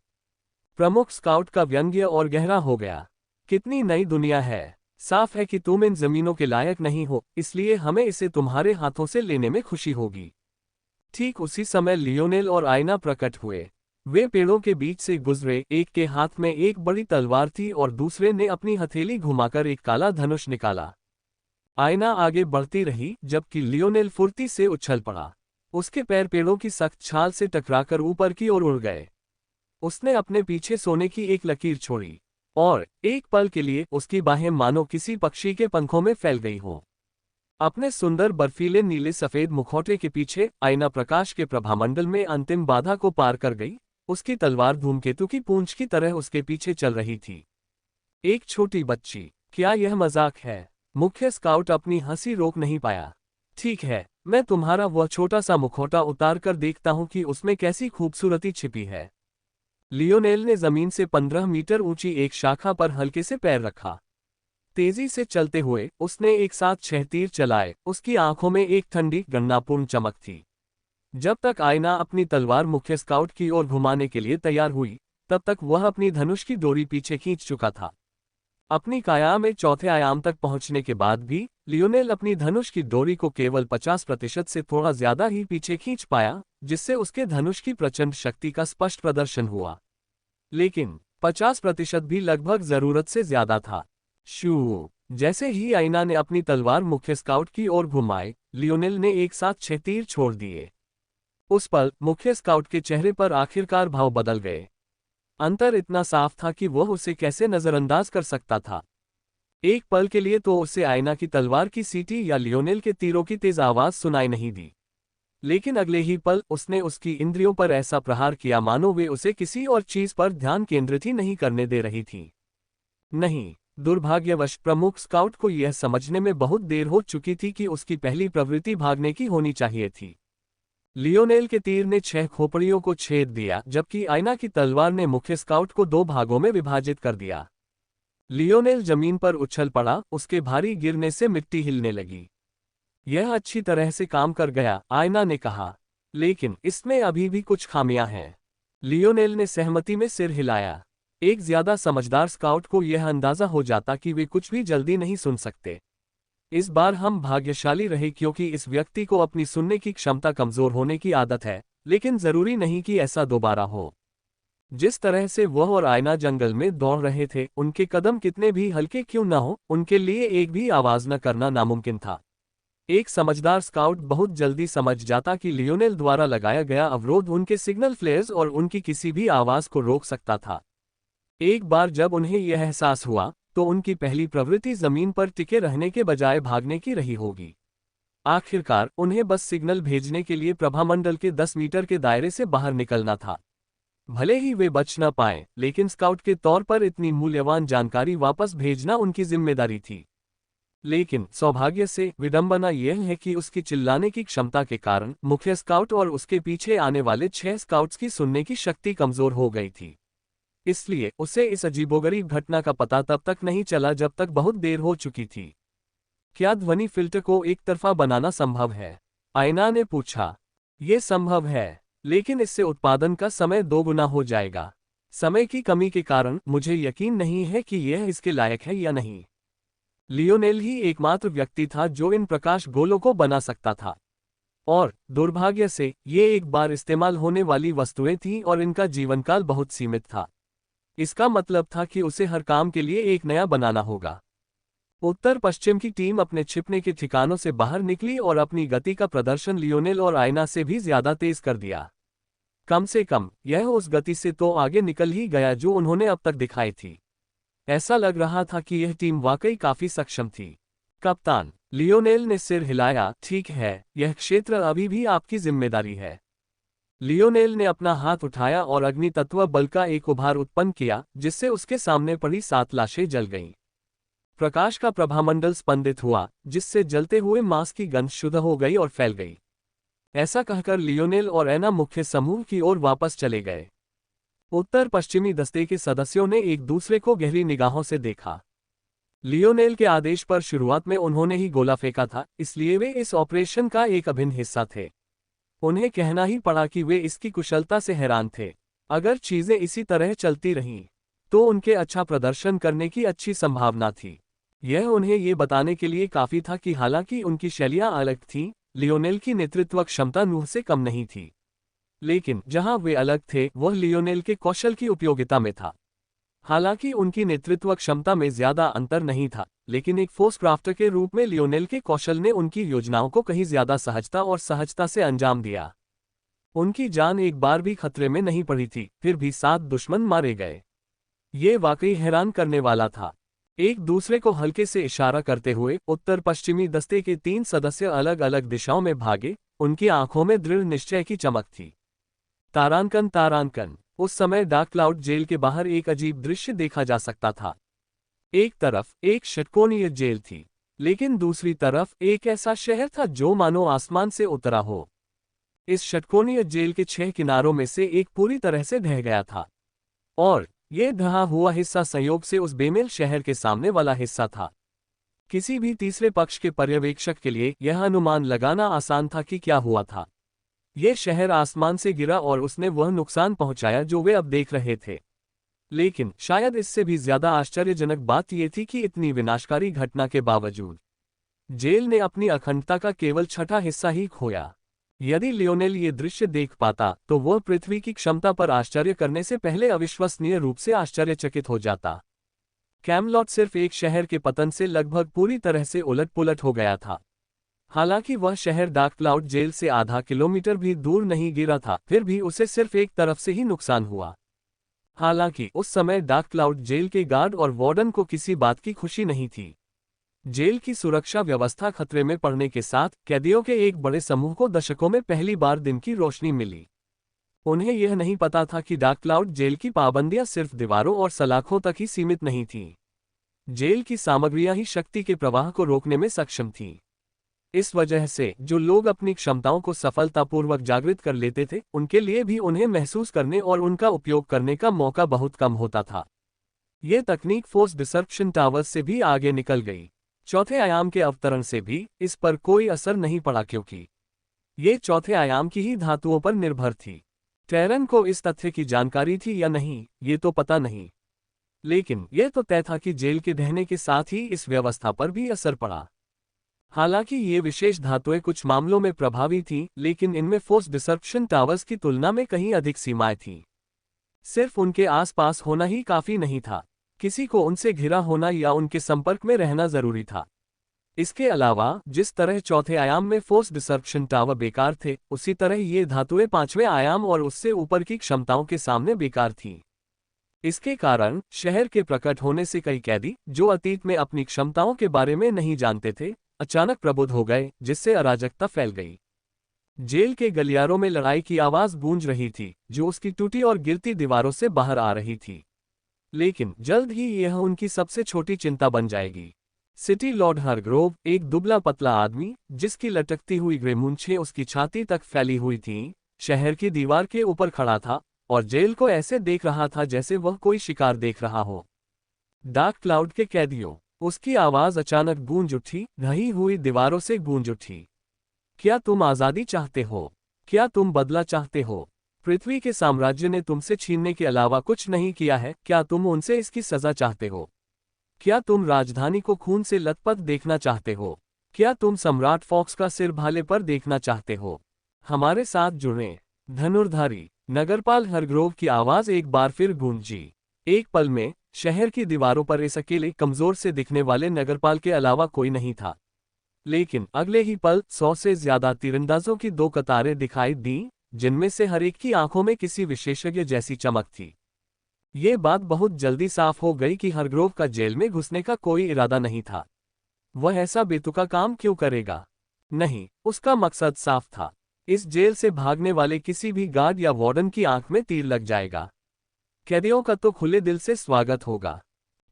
प्रमुख स्काउट का व्यंग्य और गहरा हो गया। कितनी नई दुनिया है। साफ है कि तुम इन जमीनों के लायक नहीं हो, इसलिए हमें इसे तुम्हारे हाथों से लेने में खुशी होगी। ठीक उसी समय लियोनेल और आयना प्रकट हुए। वे पेड़ों के बीच से गुजरे, एक के हाथ में एक बड़ी तलवार थी और दूसरे ने अपनी हथेली घुमाकर एक काला धनुष निकाला। आयना आगे बढ़ती रही, जबकि लियोनेल फुर्ती से उछल पड़ा। उसके पैर पेड़ों की सख्त छाल से टकराकर ऊपर की ओर उड़ गए। उसने अपने पीछे सोने की एक लकीर छोड़ी, और एक पल के लिए उसकी बाहें मानो किसी पक्षी के पंखों में फैल गई हों। अपने सुंदर बर्फीले नीले सफेद मुखौटे के पीछे आयना प्रकाश के प्रभामंडल में अंतिम बाधा को पार कर गई। उसकी तलवार धूमकेतु की पूंछ की तरह उसके पीछे चल रही थी। एक छोटी बच्ची, क्या यह मजाक है? मुख्य स्काउट अपनी हंसी रोक नहीं पाया। ठीक है, मैं तुम्हारा वह छोटा सा मुखौटा उतार कर देखता हूं कि उसमें कैसी खूबसूरती छिपी है। लियोनेल ने जमीन से 15 मीटर ऊंची एक शाखा पर हल्के से पैर रखा। तेजी से चलते हुए उसने एक साथ 6 तीर चलाए। उसकी आंखों में एक ठंडी गणनापूर्ण चमक थी। जब तक आयना अपनी तलवार मुख्य स्काउट की ओर घुमाने के लिए तैयार हुई, तब तक वह अपनी धनुष की डोरी पीछे खींच चुका था। अपनी काया में चौथे आयाम तक पहुंचने के बाद भी लियोनेल अपनी धनुष की डोरी को केवल 50% से थोड़ा ज्यादा ही पीछे खींच पाया, जिससे उसके धनुष की प्रचंड शक्ति का स्पष्ट प्रदर्शन हुआ। लेकिन 50% भी लगभग जरूरत से ज्यादा था। शू! जैसे ही आयना ने अपनी तलवार मुख्य स्काउट की ओर घुमाई, लियोनेल ने एक साथ 6 तीर छोड़ दिए। उस पल मुख्य स्काउट के चेहरे पर आखिरकार भाव बदल गए। अंतर इतना साफ था कि वह उसे कैसे नजरअंदाज कर सकता था। एक पल के लिए तो उसे आयना की तलवार की सीटी या लियोनेल के तीरों की तेज आवाज सुनाई नहीं दी, लेकिन अगले ही पल उसने उसकी इंद्रियों पर ऐसा प्रहार किया मानो वे उसे किसी और चीज पर ध्यान केंद्रित ही नहीं करने दे रही थी। नहीं, दुर्भाग्यवश प्रमुख स्काउट को यह समझने में बहुत देर हो चुकी थी कि उसकी पहली प्रवृत्ति भागने की होनी चाहिए थी। लियोनेल के तीर ने 6 खोपड़ियों को छेद दिया, जबकि आयना की तलवार ने मुख्य स्काउट को 2 भागों में विभाजित कर दिया। लियोनेल जमीन पर उछल पड़ा, उसके भारी गिरने से मिट्टी हिलने लगी। यह अच्छी तरह से काम कर गया, आयना ने कहा, लेकिन इसमें अभी भी कुछ खामियां हैं। लियोनेल ने सहमति में सिर हिलाया। एक ज्यादा समझदार स्काउट को यह अंदाजा हो जाता कि वे कुछ भी जल्दी नहीं सुन सकते। इस बार हम भाग्यशाली रहे क्योंकि इस व्यक्ति को अपनी सुनने की क्षमता कमजोर होने की आदत है, लेकिन जरूरी नहीं कि ऐसा दोबारा हो। जिस तरह से वह और आयना जंगल में दौड़ रहे थे, उनके कदम कितने भी हल्के क्यों न हो, उनके लिए एक भी आवाज न करना नामुमकिन था। एक समझदार स्काउट बहुत जल्दी समझ जाता कि लियोनेल द्वारा लगाया गया अवरोध उनके सिग्नल फ्लेयर्स और उनकी किसी भी आवाज को रोक सकता था। एक बार जब उन्हें यह एहसास हुआ, तो उनकी पहली प्रवृत्ति जमीन पर टिके रहने के बजाय भागने की रही होगी। आखिरकार उन्हें बस सिग्नल भेजने के लिए प्रभामंडल के 10 मीटर के दायरे से बाहर निकलना था। भले ही वे बच न पाए, लेकिन स्काउट के तौर पर इतनी मूल्यवान जानकारी वापस भेजना उनकी जिम्मेदारी थी। लेकिन सौभाग्य से विडंबना यह है कि उसकी चिल्लाने की क्षमता के कारण मुख्य स्काउट और उसके पीछे आने वाले 6 स्काउट्स की सुनने की शक्ति कमजोर हो गई थी। इसलिए उसे इस अजीबोगरीब घटना का पता तब तक नहीं चला जब तक बहुत देर हो चुकी थी। क्या ध्वनि फिल्टर को एक तरफा बनाना संभव है? आयना ने पूछा। ये संभव है, लेकिन इससे उत्पादन का समय दोगुना हो जाएगा। समय की कमी के कारण मुझे यकीन नहीं है कि यह इसके लायक है या नहीं। लियोनेल ही एकमात्र व्यक्ति था जो इन प्रकाश गोलों को बना सकता था। और दुर्भाग्य से ये एक बार इस्तेमाल होने वाली वस्तुएं थीं और इनका जीवनकाल बहुत सीमित था। इसका मतलब था कि उसे हर काम के लिए एक नया बनाना होगा। उत्तर पश्चिम की टीम अपने छिपने के ठिकानों से बाहर निकली और अपनी गति का प्रदर्शन लियोनेल और आयना से भी ज्यादा तेज कर दिया। कम से कम यह उस गति से तो आगे निकल ही गया जो उन्होंने अब तक दिखाई थी। ऐसा लग रहा था कि यह टीम वाकई काफी सक्षम थी। कप्तान, लियोनेल ने सिर हिलाया। ठीक है, यह क्षेत्र अभी भी आपकी जिम्मेदारी है। लियोनेल ने अपना हाथ उठाया और अग्नि तत्व बल का एक उभार उत्पन्न किया, जिससे उसके सामने पड़ी 7 लाशें जल गईं। प्रकाश का प्रभामंडल स्पंदित हुआ, जिससे जलते हुए मांस की गंध शुद्ध हो गई और फैल गई। ऐसा कहकर लियोनेल और एना मुख्य समूह की ओर वापस चले गए। उत्तर पश्चिमी दस्ते के सदस्यों ने एक दूसरे को गहरी निगाहों से देखा। लियोनेल के आदेश पर शुरुआत में उन्होंने ही गोला फेंका था, इसलिए वे इस ऑपरेशन का एक अभिन्न हिस्सा थे। उन्हें कहना ही पड़ा कि वे इसकी कुशलता से हैरान थे। अगर चीजें इसी तरह चलती रहीं, तो उनके अच्छा प्रदर्शन करने की अच्छी संभावना थी। यह उन्हें ये बताने के लिए काफी था कि हालांकि उनकी शैलियां अलग थीं, लियोनेल की नेतृत्व क्षमता नूह से कम नहीं थी। लेकिन जहां वे अलग थे, वह लियोनेल के कौशल की उपयोगिता में था। हालांकि उनकी नेतृत्व क्षमता में ज्यादा अंतर नहीं था, लेकिन एक फोर्स क्राफ्टर के रूप में लियोनेल के कौशल ने उनकी योजनाओं को कहीं ज्यादा सहजता से अंजाम दिया। उनकी जान एक बार भी खतरे में नहीं पड़ी थी, फिर भी 7 दुश्मन मारे गए। ये वाकई हैरान करने वाला था। एक दूसरे को हल्के से इशारा करते हुए उत्तर पश्चिमी दस्ते के 3 सदस्य अलग अलग दिशाओं में भागे। उनकी आंखों में दृढ़ निश्चय की चमक थी। तारांकन। उस समय डार्क क्लाउड जेल के बाहर एक अजीब दृश्य देखा जा सकता था। एक तरफ एक षटकोणीय जेल थी, लेकिन दूसरी तरफ एक ऐसा शहर था जो मानो आसमान से उतरा हो। इस षटकोणीय जेल के 6 किनारों में से एक पूरी तरह से ढह गया था, और यह ढहा हुआ हिस्सा संयोग से उस बेमेल शहर के सामने वाला हिस्सा था। किसी भी तीसरे पक्ष के पर्यवेक्षक के लिए यह अनुमान लगाना आसान था कि क्या हुआ था। यह शहर आसमान से गिरा और उसने वह नुकसान पहुंचाया जो वे अब देख रहे थे। लेकिन शायद इससे भी ज्यादा आश्चर्यजनक बात यह थी कि इतनी विनाशकारी घटना के बावजूद जेल ने अपनी अखंडता का केवल 6ठा हिस्सा ही खोया। यदि लियोनेल ये दृश्य देख पाता, तो वह पृथ्वी की क्षमता पर आश्चर्य करने से पहले अविश्वसनीय रूप से आश्चर्यचकित हो जाता। कैमलॉट सिर्फ एक शहर के पतन से लगभग पूरी तरह से उलट-पुलट हो गया था। हालांकि वह शहर डार्क क्लाउड जेल से आधा किलोमीटर भी दूर नहीं गिरा था, फिर भी उसे सिर्फ एक तरफ से ही नुकसान हुआ। हालांकि उस समय डार्क क्लाउड जेल के गार्ड और वार्डन को किसी बात की खुशी नहीं थी। जेल की सुरक्षा व्यवस्था खतरे में पड़ने के साथ कैदियों के एक बड़े समूह को दशकों में पहली बार दिन की रोशनी मिली। उन्हें यह नहीं पता था कि डार्क क्लाउड जेल की पाबंदियां सिर्फ दीवारों और सलाखों तक ही सीमित नहीं थीं। जेल की सामग्रियां ही शक्ति के प्रवाह को रोकने में सक्षम थीं। इस वजह से जो लोग अपनी क्षमताओं को सफलतापूर्वक जागृत कर लेते थे, उनके लिए भी उन्हें महसूस करने और उनका उपयोग करने का मौका बहुत कम होता था। यह तकनीक फोर्स डिसरप्शन टावर्स से भी आगे निकल गई। चौथे आयाम के अवतरण से भी इस पर कोई असर नहीं पड़ा, क्योंकि ये चौथे आयाम की ही धातुओं पर निर्भर थी। टेरन को इस तथ्य की जानकारी थी या नहीं, ये तो पता नहीं, लेकिन यह तो तय था कि जेल के ढहने के साथ ही इस व्यवस्था पर भी असर पड़ा। हालांकि ये विशेष धातुएं कुछ मामलों में प्रभावी थीं, लेकिन इनमें फोर्स डिसरप्शन टावर्स की तुलना में कहीं अधिक सीमाएं थीं। सिर्फ उनके आसपास होना ही काफी नहीं था, किसी को उनसे घिरा होना या उनके संपर्क में रहना जरूरी था। इसके अलावा जिस तरह चौथे आयाम में फोर्स डिसरप्शन टावर बेकार थे, उसी तरह ये धातुएं 5वें आयाम और उससे ऊपर की क्षमताओं के सामने बेकार थीं। इसके कारण शहर के प्रकट होने से कई कैदी, जो अतीत में अपनी क्षमताओं के बारे में नहीं जानते थे, अचानक प्रबुद्ध हो गए, जिससे अराजकता फैल गई। जेल के गलियारों में लड़ाई की आवाज गूंज रही थी, जो उसकी टूटी और गिरती दीवारों से बाहर आ रही थी। लेकिन जल्द ही यह उनकी सबसे छोटी चिंता बन जाएगी। सिटी लॉर्ड हरग्रोव, एक दुबला पतला आदमी जिसकी लटकती हुई ग्रे मूंछें उसकी छाती तक फैली हुई थीं, शहर की दीवार के ऊपर खड़ा था और जेल को ऐसे देख रहा था जैसे वह कोई शिकार देख रहा हो। डार्क क्लाउड के कैदियों, उसकी आवाज अचानक गूंज उठी, ढही हुई दीवारों से गूंज उठी। क्या तुम आजादी चाहते हो? क्या तुम बदला चाहते हो? पृथ्वी के साम्राज्य ने तुमसे छीनने के अलावा कुछ नहीं किया है, क्या तुम उनसे इसकी सजा चाहते हो? क्या तुम राजधानी को खून से लथपथ देखना चाहते हो? क्या तुम सम्राट फॉक्स का सिर भाले पर देखना चाहते हो? हमारे साथ जुड़ें। धनुर्धारी। नगरपाल हरग्रोव की आवाज एक बार फिर गूंजी। एक पल में शहर की दीवारों पर इस अकेले कमजोर से दिखने वाले नगरपाल के अलावा कोई नहीं था। लेकिन अगले ही पल 100 से ज्यादा तीरंदाजों की 2 कतारें दिखाई दी, जिनमें से हर एक की आंखों में किसी विशेषज्ञ जैसी चमक थी। ये बात बहुत जल्दी साफ हो गई कि हरग्रोव का जेल में घुसने का कोई इरादा नहीं था। वह ऐसा बेतुका काम क्यों करेगा? नहीं, उसका मकसद साफ था। इस जेल से भागने वाले किसी भी गार्ड या वार्डन की आंख में तीर लग जाएगा। कैदियों का तो खुले दिल से स्वागत होगा।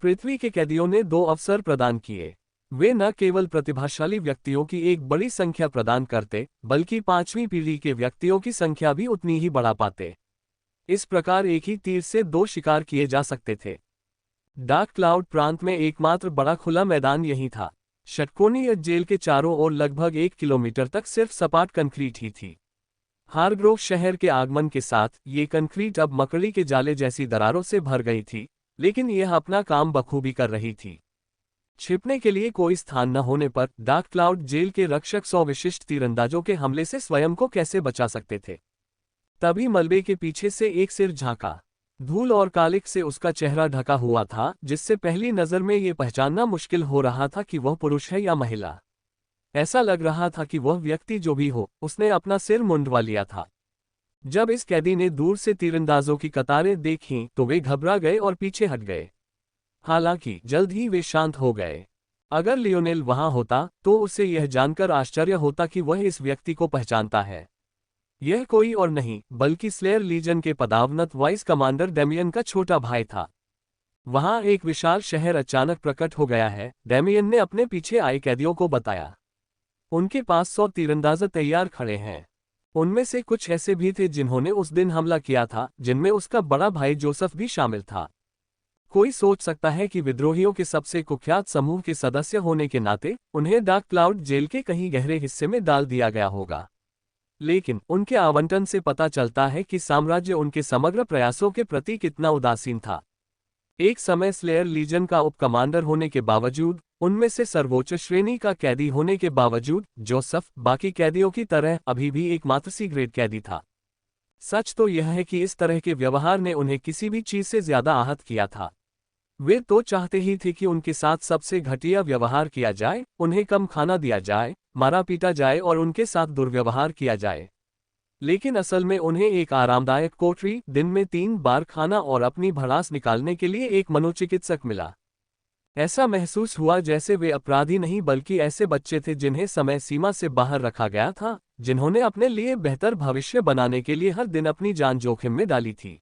पृथ्वी के कैदियों ने 2 अवसर प्रदान किए। वे न केवल प्रतिभाशाली व्यक्तियों की एक बड़ी संख्या प्रदान करते, बल्कि 5वीं पीढ़ी के व्यक्तियों की संख्या भी उतनी ही बढ़ा पाते। इस प्रकार एक ही तीर से 2 शिकार किए जा सकते थे। डार्क क्लाउड प्रांत में एकमात्र बड़ा खुला मैदान यही था। षटकोणीय जेल के चारों ओर लगभग 1 किलोमीटर तक सिर्फ सपाट कंक्रीट ही थी। हारग्रोव शहर के आगमन के साथ ये कंक्रीट अब मकड़ी के जाले जैसी दरारों से भर गई थी, लेकिन यह अपना काम बखूबी कर रही थी। छिपने के लिए कोई स्थान न होने पर डार्क क्लाउड जेल के रक्षक 100 विशिष्ट तीरंदाजों के हमले से स्वयं को कैसे बचा सकते थे? तभी मलबे के पीछे से एक सिर झांका। धूल और कालिक से उसका चेहरा ढका हुआ था, जिससे पहली नजर में ये पहचानना मुश्किल हो रहा था कि वह पुरुष है या महिला। ऐसा लग रहा था कि वह व्यक्ति जो भी हो, उसने अपना सिर मुंडवा लिया था। जब इस कैदी ने दूर से तीरंदाजों की कतारें देखीं तो वे घबरा गए और पीछे हट गए। हालांकि जल्द ही वे शांत हो गए। अगर लियोनेल वहां होता तो उसे यह जानकर आश्चर्य होता कि वह इस व्यक्ति को पहचानता है। यह कोई और नहीं बल्कि स्लेयर लीजन के पदावनत वाइस कमांडर डेमियन का छोटा भाई था। वहां एक विशाल शहर अचानक प्रकट हो गया है, डेमियन ने अपने पीछे आए कैदियों को बताया। उनके पास 100 तीरंदाज तैयार खड़े हैं। उनमें से कुछ ऐसे भी थे जिन्होंने उस दिन हमला किया था, जिनमें उसका बड़ा भाई जोसेफ भी शामिल था। कोई सोच सकता है कि विद्रोहियों के सबसे कुख्यात समूह के सदस्य होने के नाते उन्हें डार्क क्लाउड जेल के कहीं गहरे हिस्से में डाल दिया गया होगा। लेकिन उनके आवंटन से पता चलता है कि साम्राज्य उनके समग्र प्रयासों के प्रति कितना उदासीन था। एक समय स्लेयर लीजन का उप कमांडर होने के बावजूद, उनमें से सर्वोच्च श्रेणी का कैदी होने के बावजूद, जोसेफ बाकी कैदियों की तरह अभी भी एकमात्र सी ग्रेड कैदी था। सच तो यह है कि इस तरह के व्यवहार ने उन्हें किसी भी चीज से ज्यादा आहत किया था। वे तो चाहते ही थे कि उनके साथ सबसे घटिया व्यवहार किया जाए, उन्हें कम खाना दिया जाए, मारा पीटा जाए और उनके साथ दुर्व्यवहार किया जाए। लेकिन असल में उन्हें एक आरामदायक कोठरी, दिन में 3 बार खाना और अपनी भड़ास निकालने के लिए एक मनोचिकित्सक मिला। ऐसा महसूस हुआ जैसे वे अपराधी नहीं बल्कि ऐसे बच्चे थे जिन्हें समय सीमा से बाहर रखा गया था, जिन्होंने अपने लिए बेहतर भविष्य बनाने के लिए हर दिन अपनी जान जोखिम में डाली थी।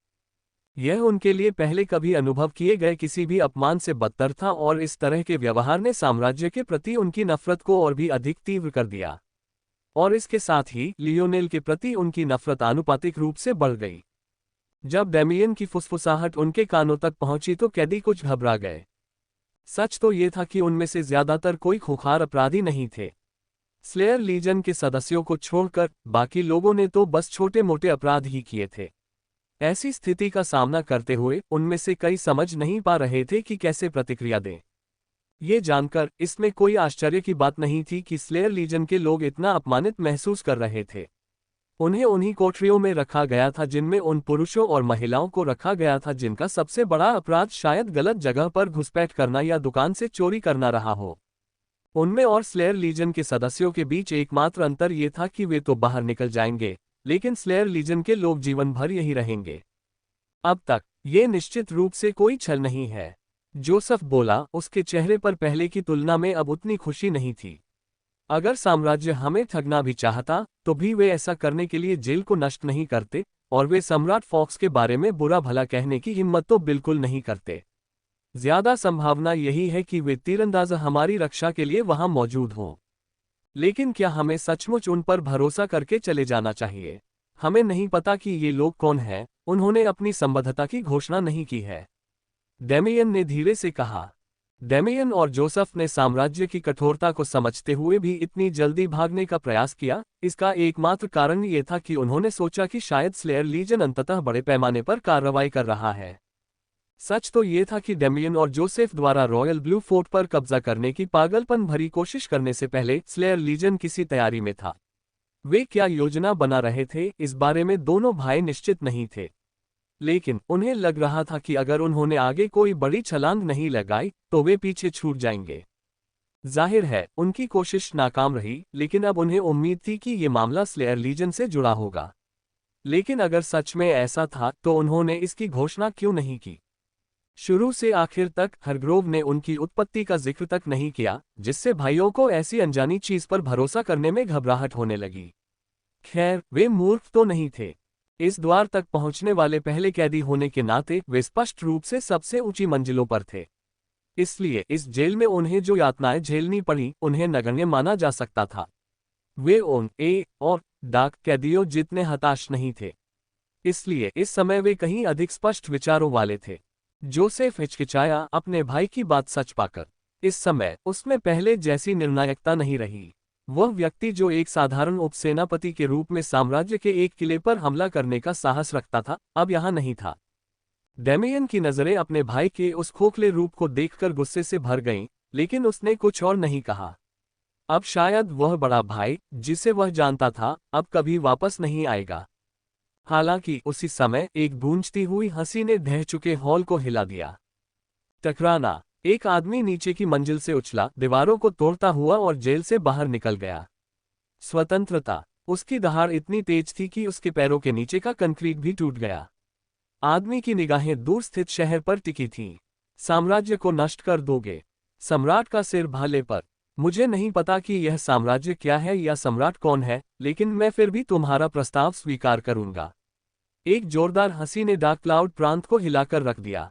यह उनके लिए पहले कभी अनुभव किए गए किसी भी अपमान से बदतर था और इस तरह के व्यवहार ने साम्राज्य के प्रति उनकी नफरत को और भी अधिक तीव्र कर दिया। और इसके साथ ही लियोनेल के प्रति उनकी नफरत आनुपातिक रूप से बढ़ गई। जब डेमियन की फुसफुसाहट उनके कानों तक पहुंची तो कैदी कुछ घबरा गए। सच तो ये था कि उनमें से ज्यादातर कोई खूंखार अपराधी नहीं थे। स्लेयर लीजन के सदस्यों को छोड़कर बाकी लोगों ने तो बस छोटे मोटे अपराध ही किए थे। ऐसी स्थिति का सामना करते हुए उनमें से कई समझ नहीं पा रहे थे कि कैसे प्रतिक्रिया दें। ये जानकर इसमें कोई आश्चर्य की बात नहीं थी कि स्लेयर लीजन के लोग इतना अपमानित महसूस कर रहे थे। उन्हें उन्हीं कोठरियों में रखा गया था जिनमें उन पुरुषों और महिलाओं को रखा गया था जिनका सबसे बड़ा अपराध शायद गलत जगह पर घुसपैठ करना या दुकान से चोरी करना रहा हो। उनमें और स्लेयर लीजन के सदस्यों के बीच एकमात्र अंतर ये था कि वे तो बाहर निकल जाएंगे, लेकिन स्लेयर लीजन के लोग जीवन भर यही रहेंगे। अब तक ये निश्चित रूप से कोई छल नहीं है, जोसेफ बोला। उसके चेहरे पर पहले की तुलना में अब उतनी खुशी नहीं थी। अगर साम्राज्य हमें ठगना भी चाहता तो भी वे ऐसा करने के लिए जेल को नष्ट नहीं करते, और वे सम्राट फॉक्स के बारे में बुरा भला कहने की हिम्मत तो बिल्कुल नहीं करते। ज्यादा संभावना यही है कि वे तीरंदाज हमारी रक्षा के लिए वहां मौजूद हों। लेकिन क्या हमें सचमुच उन पर भरोसा करके चले जाना चाहिए? हमें नहीं पता कि ये लोग कौन हैं, उन्होंने अपनी संबद्धता की घोषणा नहीं की है, डेमियन ने धीरे से कहा। डेमियन और जोसेफ ने साम्राज्य की कठोरता को समझते हुए भी इतनी जल्दी भागने का प्रयास किया। इसका एकमात्र कारण ये था कि उन्होंने सोचा कि शायद स्लेयर लीजन अंततः बड़े पैमाने पर कार्रवाई कर रहा है। सच तो ये था कि डेमियन और जोसेफ द्वारा रॉयल ब्लू फोर्ट पर कब्जा करने की पागलपन भरी कोशिश करने से पहले स्लेयर लीजन किसी तैयारी में था। वे क्या योजना बना रहे थे, इस बारे में दोनों भाई निश्चित नहीं थे, लेकिन उन्हें लग रहा था कि अगर उन्होंने आगे कोई बड़ी छलांग नहीं लगाई तो वे पीछे छूट जाएंगे। जाहिर है उनकी कोशिश नाकाम रही, लेकिन अब उन्हें उम्मीद थी कि ये मामला स्लेयर लीजन से जुड़ा होगा। लेकिन अगर सच में ऐसा था तो उन्होंने इसकी घोषणा क्यों नहीं की? शुरू से आखिर तक हरग्रोव ने उनकी उत्पत्ति का जिक्र तक नहीं किया, जिससे भाइयों को ऐसी अनजानी चीज पर भरोसा करने में घबराहट होने लगी। खैर, वे मूर्ख तो नहीं थे। इस द्वार तक पहुंचने वाले पहले कैदी होने के नाते वे स्पष्ट रूप से सबसे ऊंची मंजिलों पर थे। इसलिए इस जेल में उन्हें जो यातनाएं झेलनी पड़ी उन्हें नगण्य माना जा सकता था। वे उन और डाक कैदियों जितने हताश नहीं थे। इसलिए इस समय वे कहीं अधिक स्पष्ट विचारों वाले थे। जोसेफ हिचकिचाया अपने भाई की बात सच पाकर। इस समय उसमें पहले जैसी निर्णायकता नहीं रही। वह व्यक्ति जो एक साधारण उपसेनापति के रूप में साम्राज्य के एक किले पर हमला करने का साहस रखता था, अब यहाँ नहीं था। डेमियन की नजरें अपने भाई के उस खोखले रूप को देखकर गुस्से से भर गईं, लेकिन उसने कुछ और नहीं कहा। अब शायद वह बड़ा भाई, जिसे वह जानता था, अब कभी वापस नहीं आएगा। हालांकि उसी समय एक गूंजती हुई हंसी ने ढह चुके हॉल को हिला दिया। टकराना। एक आदमी नीचे की मंजिल से उछला, दीवारों को तोड़ता हुआ और जेल से बाहर निकल गया। स्वतंत्रता। उसकी दहाड़ इतनी तेज थी कि उसके पैरों के नीचे का कंक्रीट भी टूट गया। आदमी की निगाहें दूर स्थित शहर पर टिकी थीं। साम्राज्य को नष्ट कर दोगे? सम्राट का सिर भाले पर। मुझे नहीं पता कि यह साम्राज्य क्या है या सम्राट कौन है, लेकिन मैं फिर भी तुम्हारा प्रस्ताव स्वीकार करूंगा। एक जोरदार हंसी ने डार्क क्लाउड प्रांत को हिलाकर रख दिया।